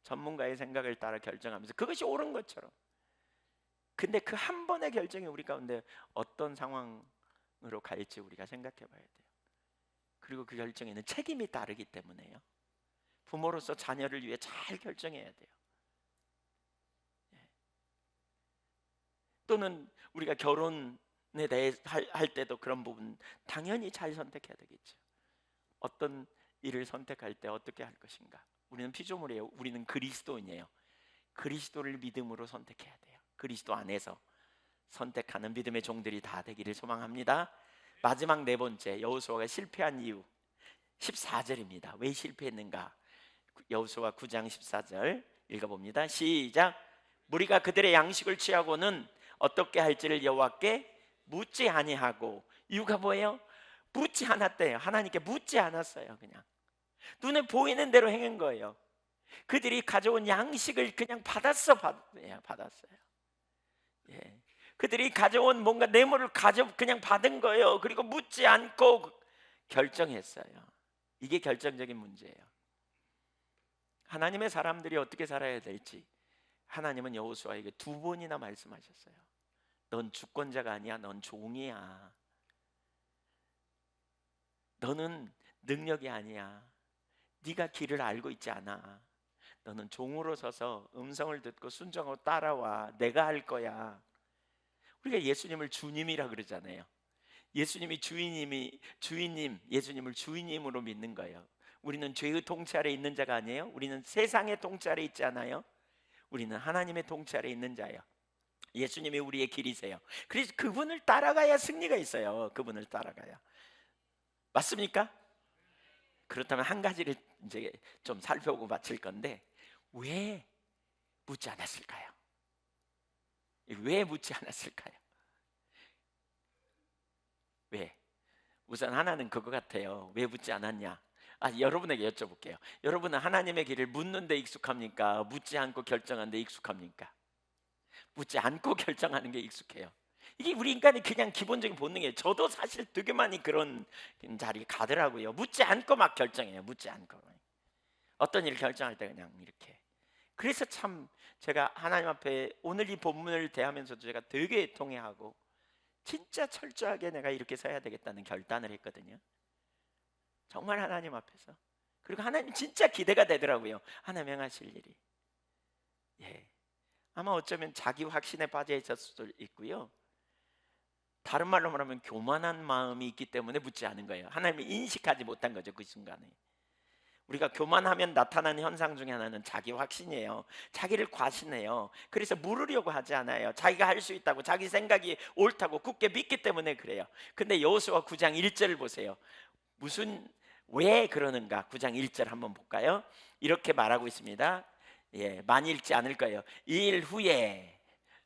전문가의 생각을 따라 결정하면서 그것이 옳은 것처럼. 근데 그 한 번의 결정이 우리 가운데 어떤 상황으로 갈지 우리가 생각해 봐야 돼요. 그리고 그 결정에는 책임이 따르기 때문에요. 부모로서 자녀를 위해 잘 결정해야 돼요. 또는 우리가 결혼에 대해 할 때도 그런 부분 당연히 잘 선택해야 되겠죠. 어떤 일을 선택할 때 어떻게 할 것인가. 우리는 피조물이에요. 우리는 그리스도인이에요. 그리스도를 믿음으로 선택해야 돼요. 그리스도 안에서 선택하는 믿음의 종들이 다 되기를 소망합니다. 마지막 네 번째, 여호수아가 실패한 이유 14절입니다. 왜 실패했는가? 여호수아 9장 14절 읽어봅니다. 시작. 무리가 그들의 양식을 취하고는 어떻게 할지를 여호와께 묻지 아니하고. 이유가 뭐예요? 묻지 않았대요. 하나님께 묻지 않았어요. 그냥 눈에 보이는 대로 행한 거예요. 그들이 가져온 양식을 그냥 받았어요. 예. 그들이 가져온 뭔가 뇌물을 그냥 받은 거예요. 그리고 묻지 않고 결정했어요. 이게 결정적인 문제예요. 하나님의 사람들이 어떻게 살아야 될지 하나님은 여호수아에게 2번이나 말씀하셨어요. 넌 주권자가 아니야. 넌 종이야. 너는 능력이 아니야. 네가 길을 알고 있지 않아. 너는 종으로 서서 음성을 듣고 순종하고 따라와. 내가 할 거야. 우리가 예수님을 주님이라 그러잖아요. 예수님이 주인님, 예수님을 주인님으로 믿는 거예요. 우리는 죄의 통치 아래 있는 자가 아니에요. 우리는 세상의 통치 아래 있지 않아요. 우리는 하나님의 통치 아래 있는 자예요. 예수님이 우리의 길이세요. 그래서 그분을 따라가야 승리가 있어요. 그분을 따라가야. 맞습니까? 그렇다면 한 가지를 이제 좀 살펴보고 마칠 건데, 왜 묻지 않았을까요? 왜 묻지 않았을까요? 왜? 우선 하나는 그거 같아요. 왜 묻지 않았냐? 여러분에게 여쭤볼게요. 여러분은 하나님의 길을 묻는 데 익숙합니까? 묻지 않고 결정하는 데 익숙합니까? 묻지 않고 결정하는 게 익숙해요. 이게 우리 인간의 그냥 기본적인 본능이에요. 저도 사실 되게 많이 그런 자리에 가더라고요. 묻지 않고 막 결정해요. 묻지 않고 어떤 일을 결정할 때 그냥 이렇게. 그래서 참 제가 하나님 앞에 오늘 이 본문을 대하면서도 제가 되게 통회하고 진짜 철저하게 내가 이렇게 서야 되겠다는 결단을 했거든요. 정말 하나님 앞에서. 그리고 하나님 진짜 기대가 되더라고요. 하나님 행하실 일이. 예. 아마 어쩌면 자기 확신에 빠져 있을 수도 있고요. 다른 말로 말하면 교만한 마음이 있기 때문에 묻지 않은 거예요. 하나님이 인식하지 못한 거죠, 그 순간에. 우리가 교만하면 나타나는 현상 중에 하나는 자기 확신이에요. 자기를 과신해요. 그래서 물으려고 하지 않아요. 자기가 할 수 있다고, 자기 생각이 옳다고 굳게 믿기 때문에 그래요. 근데 여호수아 9장 1절을 보세요. 왜 그러는가? 9장 1절 한번 볼까요? 이렇게 말하고 있습니다. 예, 많이 읽지 않을 거예요. 이 일 후에,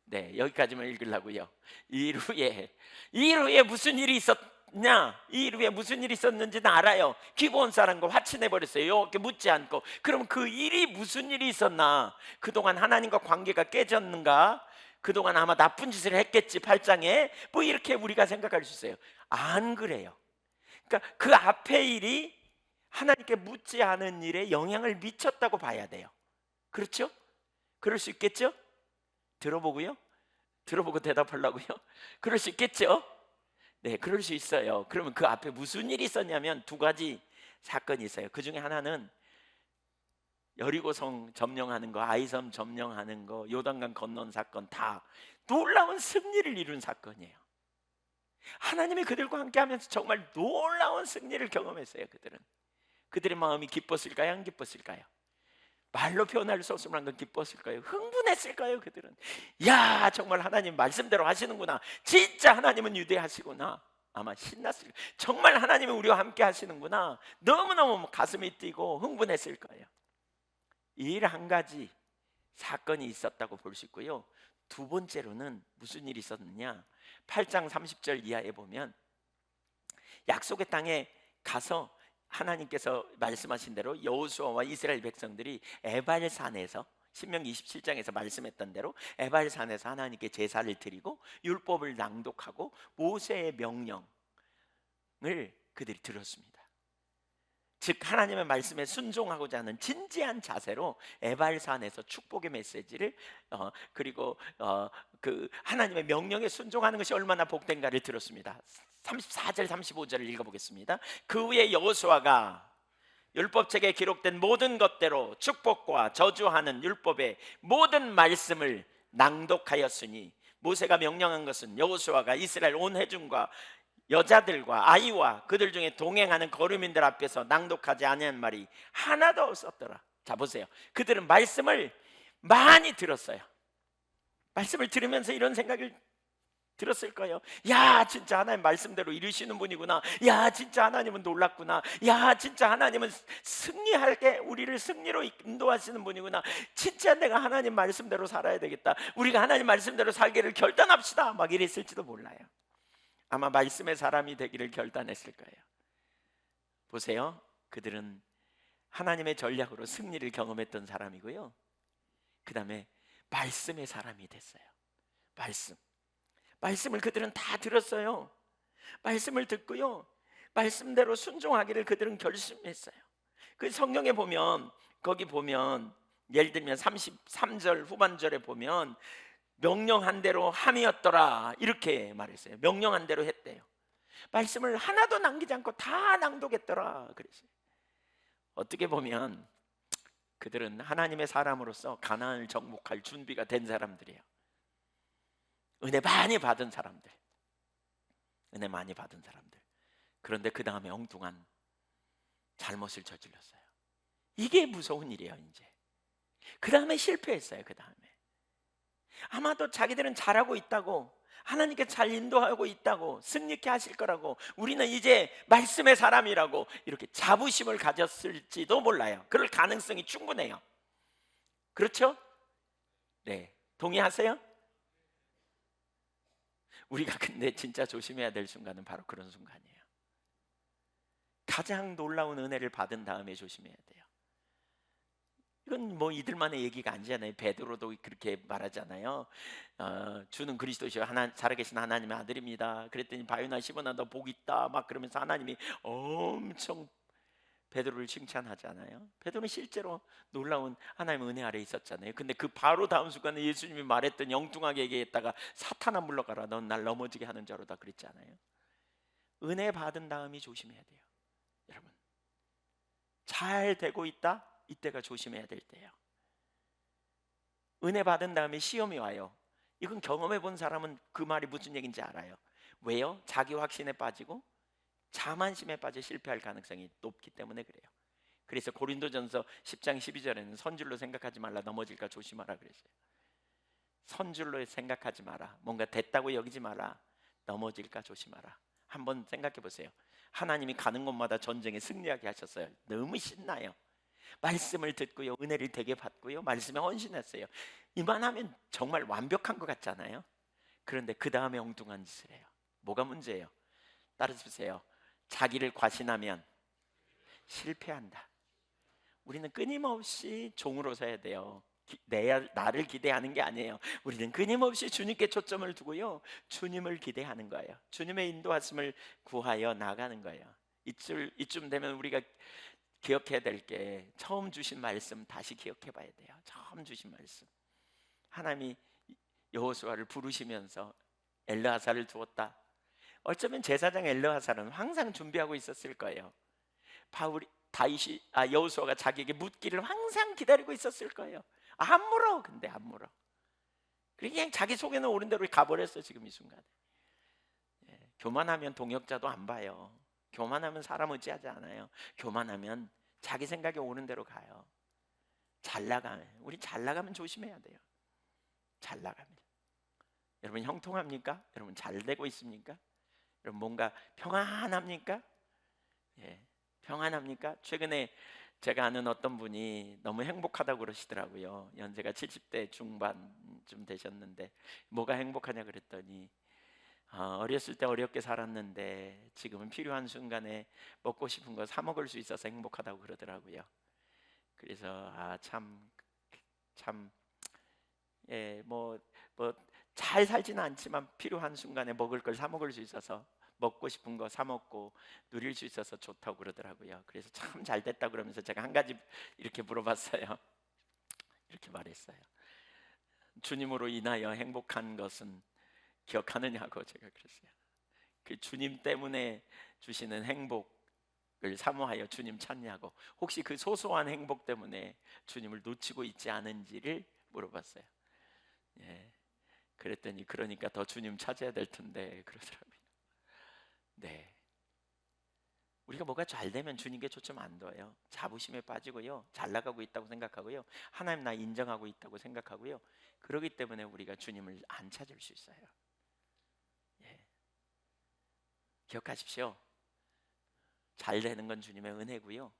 네, 여기까지만 읽으려고요. 이 일 후에 무슨 일이 있었냐? 이 일 후에 무슨 일이 있었는지는 알아요. 기브온 사람과 화친해 버렸어요. 이렇게 묻지 않고. 그럼 그 일이 무슨 일이 있었나? 그동안 하나님과 관계가 깨졌는가? 그동안 아마 나쁜 짓을 했겠지, 8장에. 뭐 이렇게 우리가 생각할 수 있어요. 안 그래요. 그러니까 그 앞의 일이 하나님께 묻지 않은 일에 영향을 미쳤다고 봐야 돼요. 그렇죠? 그럴 수 있겠죠? 들어보고요. 들어보고 대답하려고요. 그럴 수 있겠죠? 네, 그럴 수 있어요. 그러면 그 앞에 무슨 일이 있었냐면 두 가지 사건이 있어요. 그 중에 하나는 여리고성 점령하는 거, 아이섬 점령하는 거, 요단강 건넌 사건, 다 놀라운 승리를 이룬 사건이에요. 하나님이 그들과 함께하면서 정말 놀라운 승리를 경험했어요. 그들의 마음이 기뻤을까요? 안 기뻤을까요? 말로 표현할 수 없을 만큼 기뻤을까요? 흥분했을까요? 그들은 야, 정말 하나님 말씀대로 하시는구나. 진짜 하나님은 위대하시구나. 아마 신났을 거예요. 정말 하나님은 우리와 함께 하시는구나. 너무너무 가슴이 뛰고 흥분했을 거예요. 이 일 한 가지 사건이 있었다고 볼 수 있고요. 두 번째로는 무슨 일이 있었느냐? 8장 30절 이하에 보면 약속의 땅에 가서 하나님께서 말씀하신 대로 여호수아와 이스라엘 백성들이 에발산에서, 신명기 27장에서 말씀했던 대로 에발산에서 하나님께 제사를 드리고 율법을 낭독하고 모세의 명령을 그들이 들었습니다. 즉 하나님의 말씀에 순종하고자 하는 진지한 자세로 에발산에서 축복의 메시지를 그리고 그 하나님의 명령에 순종하는 것이 얼마나 복된가를 들었습니다. 34절 35절을 읽어보겠습니다. 그 후에 여호수아가 율법책에 기록된 모든 것대로 축복과 저주하는 율법의 모든 말씀을 낭독하였으니, 모세가 명령한 것은 여호수아가 이스라엘 온 회중과 여자들과 아이와 그들 중에 동행하는 거류민들 앞에서 낭독하지 아니한 말이 하나도 없었더라. 자 보세요. 그들은 말씀을 많이 들었어요. 말씀을 들으면서 이런 생각을 들었을 거예요. 야, 진짜 하나님 말씀대로 이루시는 분이구나. 야, 진짜 하나님은 놀랍구나. 야, 진짜 하나님은 승리하게 우리를 승리로 인도하시는 분이구나. 진짜 내가 하나님 말씀대로 살아야 되겠다. 우리가 하나님 말씀대로 살기를 결단합시다. 막 이랬을지도 몰라요. 아마 말씀의 사람이 되기를 결단했을 거예요. 보세요. 그들은 하나님의 전략으로 승리를 경험했던 사람이고요. 그 다음에 말씀의 사람이 됐어요. 말씀을 그들은 다 들었어요. 말씀을 듣고요, 말씀대로 순종하기를 그들은 결심했어요. 그 성경에 보면, 거기 보면 예를 들면 33절 후반절에 보면 명령한 대로 함이었더라 이렇게 말했어요. 명령한 대로 했대요. 말씀을 하나도 남기지 않고 다 낭독했더라 그랬어요. 어떻게 보면 그들은 하나님의 사람으로서 가나안을 정복할 준비가 된 사람들이에요. 은혜 많이 받은 사람들. 그런데 그 다음에 엉뚱한 잘못을 저질렀어요. 이게 무서운 일이에요. 이제 그 다음에 실패했어요. 그 다음에 아마도 자기들은 잘하고 있다고, 하나님께 잘 인도하고 있다고, 승리케 하실 거라고, 우리는 이제 말씀의 사람이라고 이렇게 자부심을 가졌을지도 몰라요. 그럴 가능성이 충분해요. 그렇죠? 네, 동의하세요? 우리가 근데 진짜 조심해야 될 순간은 바로 그런 순간이에요. 가장 놀라운 은혜를 받은 다음에 조심해야 돼요. 이건 뭐 이들만의 얘기가 아니잖아요. 베드로도 그렇게 말하잖아요. 주는 그리스도시요 하나 살아계신 하나님의 아들입니다. 그랬더니 바요나 시모나 너 복 있다 막 그러면서 하나님이 엄청 베드로를 칭찬하잖아요. 베드로는 실제로 놀라운 하나님의 은혜 아래 있었잖아요. 근데 그 바로 다음 순간에 예수님이 말했던 영뚱하게 얘기했다가 사탄아 물러가라 넌 날 넘어지게 하는 자로다 그랬잖아요. 은혜 받은 다음이 조심해야 돼요. 여러분 잘 되고 있다? 이때가 조심해야 될 때예요. 은혜 받은 다음에 시험이 와요. 이건 경험해 본 사람은 그 말이 무슨 얘기인지 알아요. 왜요? 자기 확신에 빠지고 자만심에 빠져 실패할 가능성이 높기 때문에 그래요. 그래서 고린도전서 10장 12절에는 선줄로 생각하지 말라 넘어질까 조심하라 그랬어요. 선줄로 생각하지 마라. 뭔가 됐다고 여기지 마라. 넘어질까 조심하라. 한번 생각해 보세요. 하나님이 가는 곳마다 전쟁에 승리하게 하셨어요. 너무 신나요. 말씀을 듣고요, 은혜를 되게 받고요, 말씀에 헌신했어요. 이만하면 정말 완벽한 것 같잖아요. 그런데 그 다음에 엉뚱한 짓을 해요. 뭐가 문제예요? 따라주세요. 자기를 과신하면 실패한다. 우리는 끊임없이 종으로 서야 돼요. 나를 기대하는 게 아니에요. 우리는 끊임없이 주님께 초점을 두고요, 주님을 기대하는 거예요. 주님의 인도하심을 구하여 나가는 거예요. 이쯤 되면 우리가 기억해야 될 게 처음 주신 말씀 다시 기억해 봐야 돼요. 처음 주신 말씀. 하나님이 여호수아를 부르시면서 엘르하사를 두었다. 어쩌면 제사장 엘르하사는 항상 준비하고 있었을 거예요. 여호수아가 자기에게 묻기를 항상 기다리고 있었을 거예요. 안 물어. 근데 안 물어. 그냥 자기 속에는 옳은 대로 가버렸어. 지금 이 순간에. 교만하면 동역자도 안 봐요. 교만하면 사람 의지하지 않아요. 교만하면 자기 생각에 옳은 대로 가요. 우리 잘 나가면 조심해야 돼요. 잘 나가면. 여러분 형통합니까? 여러분 잘 되고 있습니까? 여러분 뭔가 평안합니까? 예, 평안합니까? 최근에 제가 아는 어떤 분이 너무 행복하다고 그러시더라고요. 연세가 70대 중반쯤 되셨는데 뭐가 행복하냐 그랬더니 어렸을 때 어렵게 살았는데 지금은 필요한 순간에 먹고 싶은 거 사 먹을 수 있어서 행복하다고 그러더라고요. 그래서 참 뭐 잘 살지는 않지만 필요한 순간에 먹을 걸 사 먹을 수 있어서 먹고 싶은 거 사 먹고 누릴 수 있어서 좋다고 그러더라고요. 그래서 참 잘 됐다 그러면서 제가 한 가지 이렇게 물어봤어요. 이렇게 말했어요. 주님으로 인하여 행복한 것은 기억하느냐고 제가 그랬어요. 그 주님 때문에 주시는 행복을 사모하여 주님 찾냐고, 혹시 그 소소한 행복 때문에 주님을 놓치고 있지 않은지를 물어봤어요. 예. 그랬더니 그러니까 더 주님 찾아야 될 텐데 그러더라고요. 네. 우리가 뭐가 잘 되면 주님께 초점 안 둬요. 자부심에 빠지고요, 잘 나가고 있다고 생각하고요, 하나님 나 인정하고 있다고 생각하고요. 그러기 때문에 우리가 주님을 안 찾을 수 있어요. 예. 기억하십시오. 잘 되는 건 주님의 은혜고요,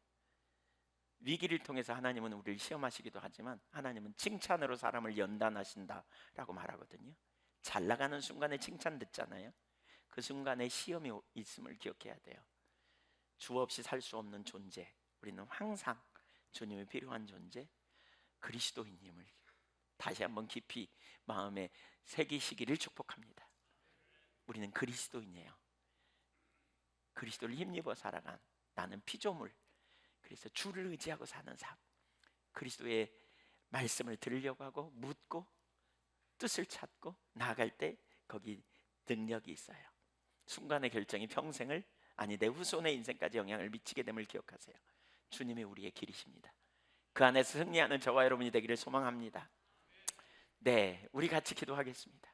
위기를 통해서 하나님은 우리를 시험하시기도 하지만 하나님은 칭찬으로 사람을 연단하신다라고 말하거든요. 잘 나가는 순간에 칭찬 듣잖아요. 그 순간에 시험이 있음을 기억해야 돼요. 주 없이 살 수 없는 존재, 우리는 항상 주님이 필요한 존재, 그리스도인임을 다시 한번 깊이 마음에 새기시기를 축복합니다. 우리는 그리스도인이에요. 그리스도를 힘입어 살아간, 나는 피조물, 그래서 주를 의지하고 사는 삶, 그리스도의 말씀을 들으려고 하고 묻고 뜻을 찾고 나아갈 때 거기 능력이 있어요. 순간의 결정이 평생을, 아니 내 후손의 인생까지 영향을 미치게 됨을 기억하세요. 주님이 우리의 길이십니다. 그 안에서 승리하는 저와 여러분이 되기를 소망합니다. 네, 우리 같이 기도하겠습니다.